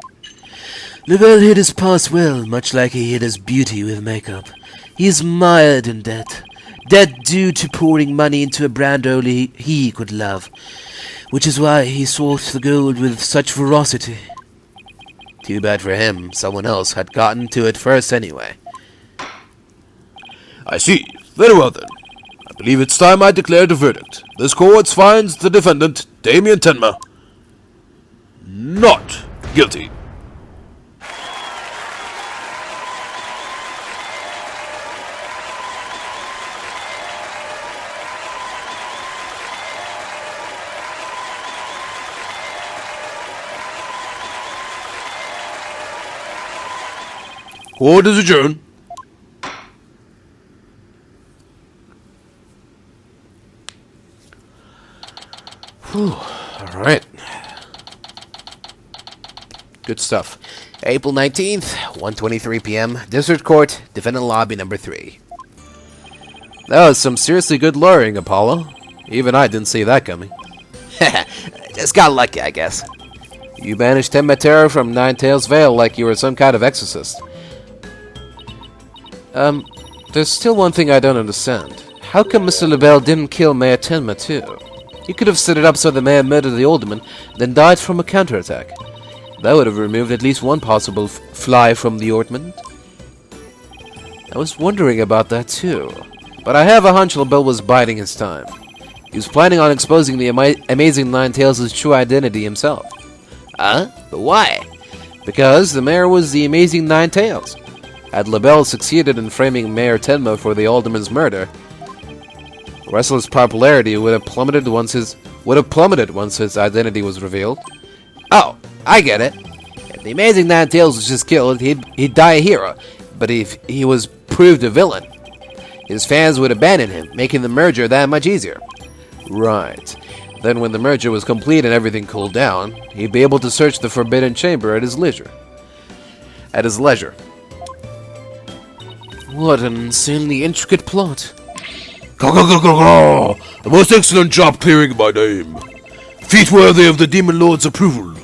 LaBelle hid his past well, much like he hid his beauty with makeup. He is mired in debt. Debt due to pouring money into a brand only he could love. Which is why he sought the gold with such ferocity. Too bad for him, someone else had gotten to it first anyway. I see. Very well then. I believe it's time I declared a verdict. This court finds the defendant, Damien Tenma, not guilty. Court is adjourned. Alright. Good stuff. April 19th, 1:23 p.m. District Court, Defendant Lobby number 3. That was some seriously good lawyering, Apollo. Even I didn't see that coming. Just got lucky, I guess. You banished Tenma Taro from Ninetales Vale like you were some kind of exorcist. There's still one thing I don't understand. How come Mr. LaBelle didn't kill Mayor Tenma too? He could have set it up so the mayor murdered the alderman, then died from a counterattack. That would have removed at least one possible fly from the ointment. I was wondering about that too. But I have a hunch LaBelle was biding his time. He was planning on exposing the amazing Ninetales' true identity himself. But why? Because the mayor was the amazing Ninetales. Had LaBelle succeeded in framing Mayor Tenma for the alderman's murder, Wrestler's popularity would have plummeted once his identity was revealed. Oh, I get it. If the amazing Ninetales was just killed, he'd die a hero. But if he was proved a villain, his fans would abandon him, making the merger that much easier. Right. Then when the merger was complete and everything cooled down, he'd be able to search the Forbidden Chamber at his leisure. What an insanely intricate plot. A most excellent job clearing my name. Feat worthy of the Demon Lord's approval.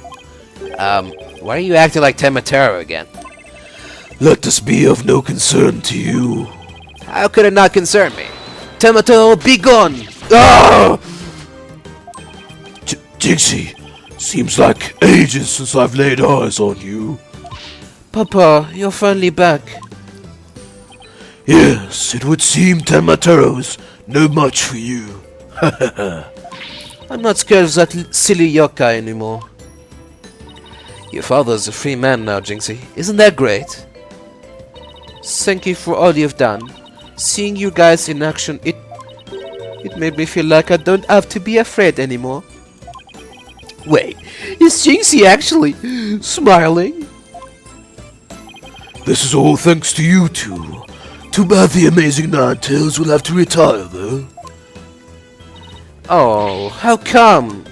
Why are you acting like Tenma Taro again? Let this be of no concern to you. How could it not concern me? Tenma Taro, be gone! Ah! Jinxie, seems like ages since I've laid eyes on you. Papa, you're finally back. Yes, it would seem Tenma Taro's no much for you. I'm not scared of that silly yokai anymore. Your father's a free man now, Jinxie. Isn't that great? Thank you for all you've done. Seeing you guys in action, it made me feel like I don't have to be afraid anymore. Wait, is Jinxie actually smiling? This is all thanks to you two. Too bad the amazing Ninetales will have to retire, though. Oh, how come?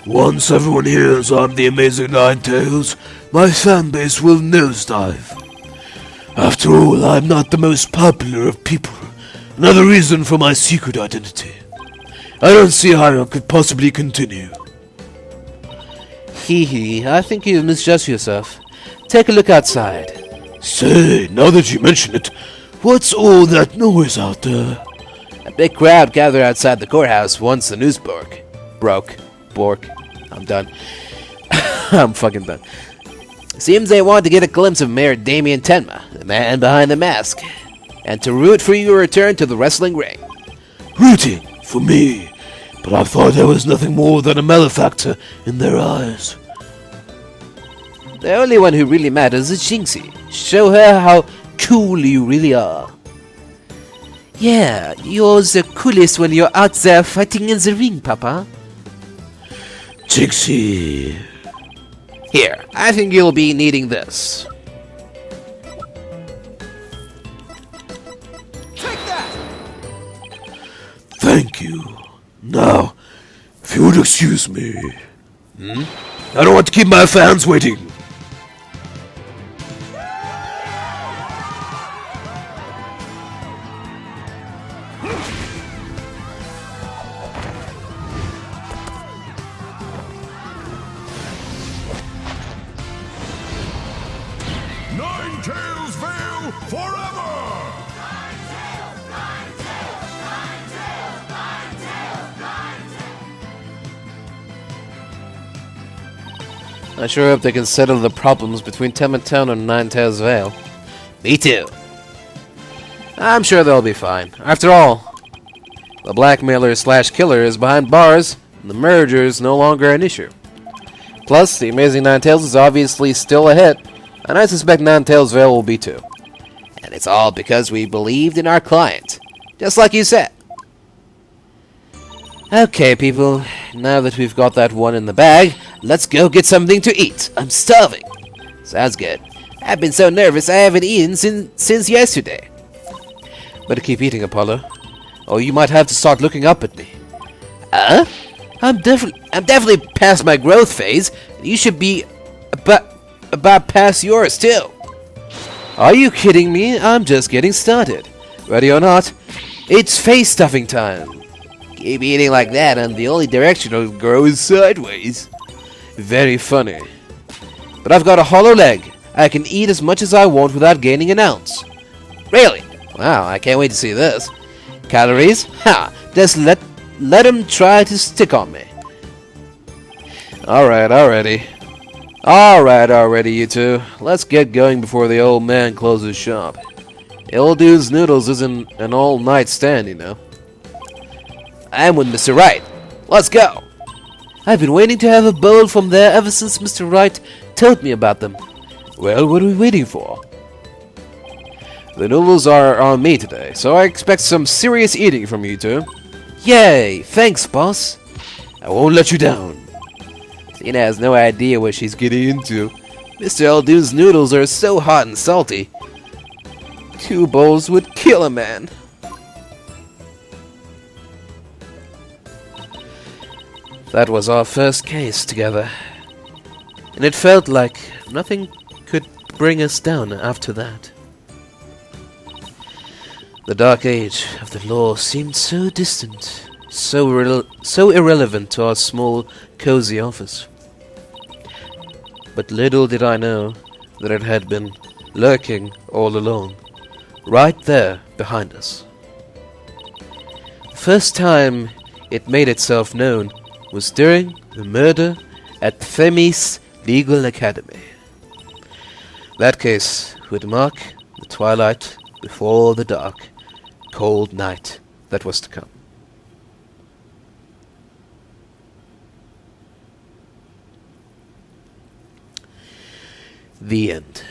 Once everyone hears I'm the amazing Ninetales, my fanbase will nosedive. After all, I'm not the most popular of people. Another reason for my secret identity. I don't see how I could possibly continue. Hee, I think you've misjudged yourself. Take a look outside. Say, now that you mention it, what's all that noise out there? A big crowd gathered outside the courthouse once the news broke. I'm done. I'm fucking done. Seems they wanted to get a glimpse of Mayor Damien Tenma, the man behind the mask, and to root for your return to the wrestling ring. Rooting for me, but I thought I was nothing more than a malefactor in their eyes. The only one who really matters is Jinxie. Show her how cool you really are. Yeah, you're the coolest when you're out there fighting in the ring, Papa. Jinxie. Here, I think you'll be needing this. Thank you. Now, if you would excuse me. I don't want to keep my fans waiting. Ninetales Vale forever! I sure hope they can settle the problems between Tenma Town and Ninetales Vale. Me too. I'm sure they'll be fine. After all, the blackmailer slash killer is behind bars, and the merger is no longer an issue. Plus, the Amazing Ninetales is obviously still a hit, and I suspect Ninetales Vale will be too. And it's all because we believed in our client. Just like you said. Okay, people, now that we've got that one in the bag, let's go get something to eat. I'm starving. Sounds good. I've been so nervous I haven't eaten since yesterday. Better keep eating, Apollo. Or you might have to start looking up at me. I'm definitely past my growth phase. You should be about past yours too. Are you kidding me? I'm just getting started. Ready or not, it's face stuffing time. Keep eating like that, and the only direction it'll grow is sideways. Very funny. But I've got a hollow leg. I can eat as much as I want without gaining an ounce. Really? Wow, I can't wait to see this. Calories? Ha! Just let him try to stick on me. Alright, already, you two. Let's get going before the old man closes shop. The old dude's noodles isn't an all-night stand, you know. I'm with Mr. Wright. Let's go. I've been waiting to have a bowl from there ever since Mr. Wright told me about them. Well, what are we waiting for? The noodles are on me today, so I expect some serious eating from you two. Yay! Thanks, boss. I won't let you down. Tina has no idea what she's getting into. Mr. Eldu's noodles are so hot and salty. 2 bowls would kill a man. That was our first case together. And it felt like nothing could bring us down after that. The dark age of the law seemed so distant, so irrelevant to our small, cozy office. But little did I know that it had been lurking all along, right there behind us. The first time it made itself known was during the murder at Themis Legal Academy. That case would mark the twilight before the dark, cold night that was to come. The end.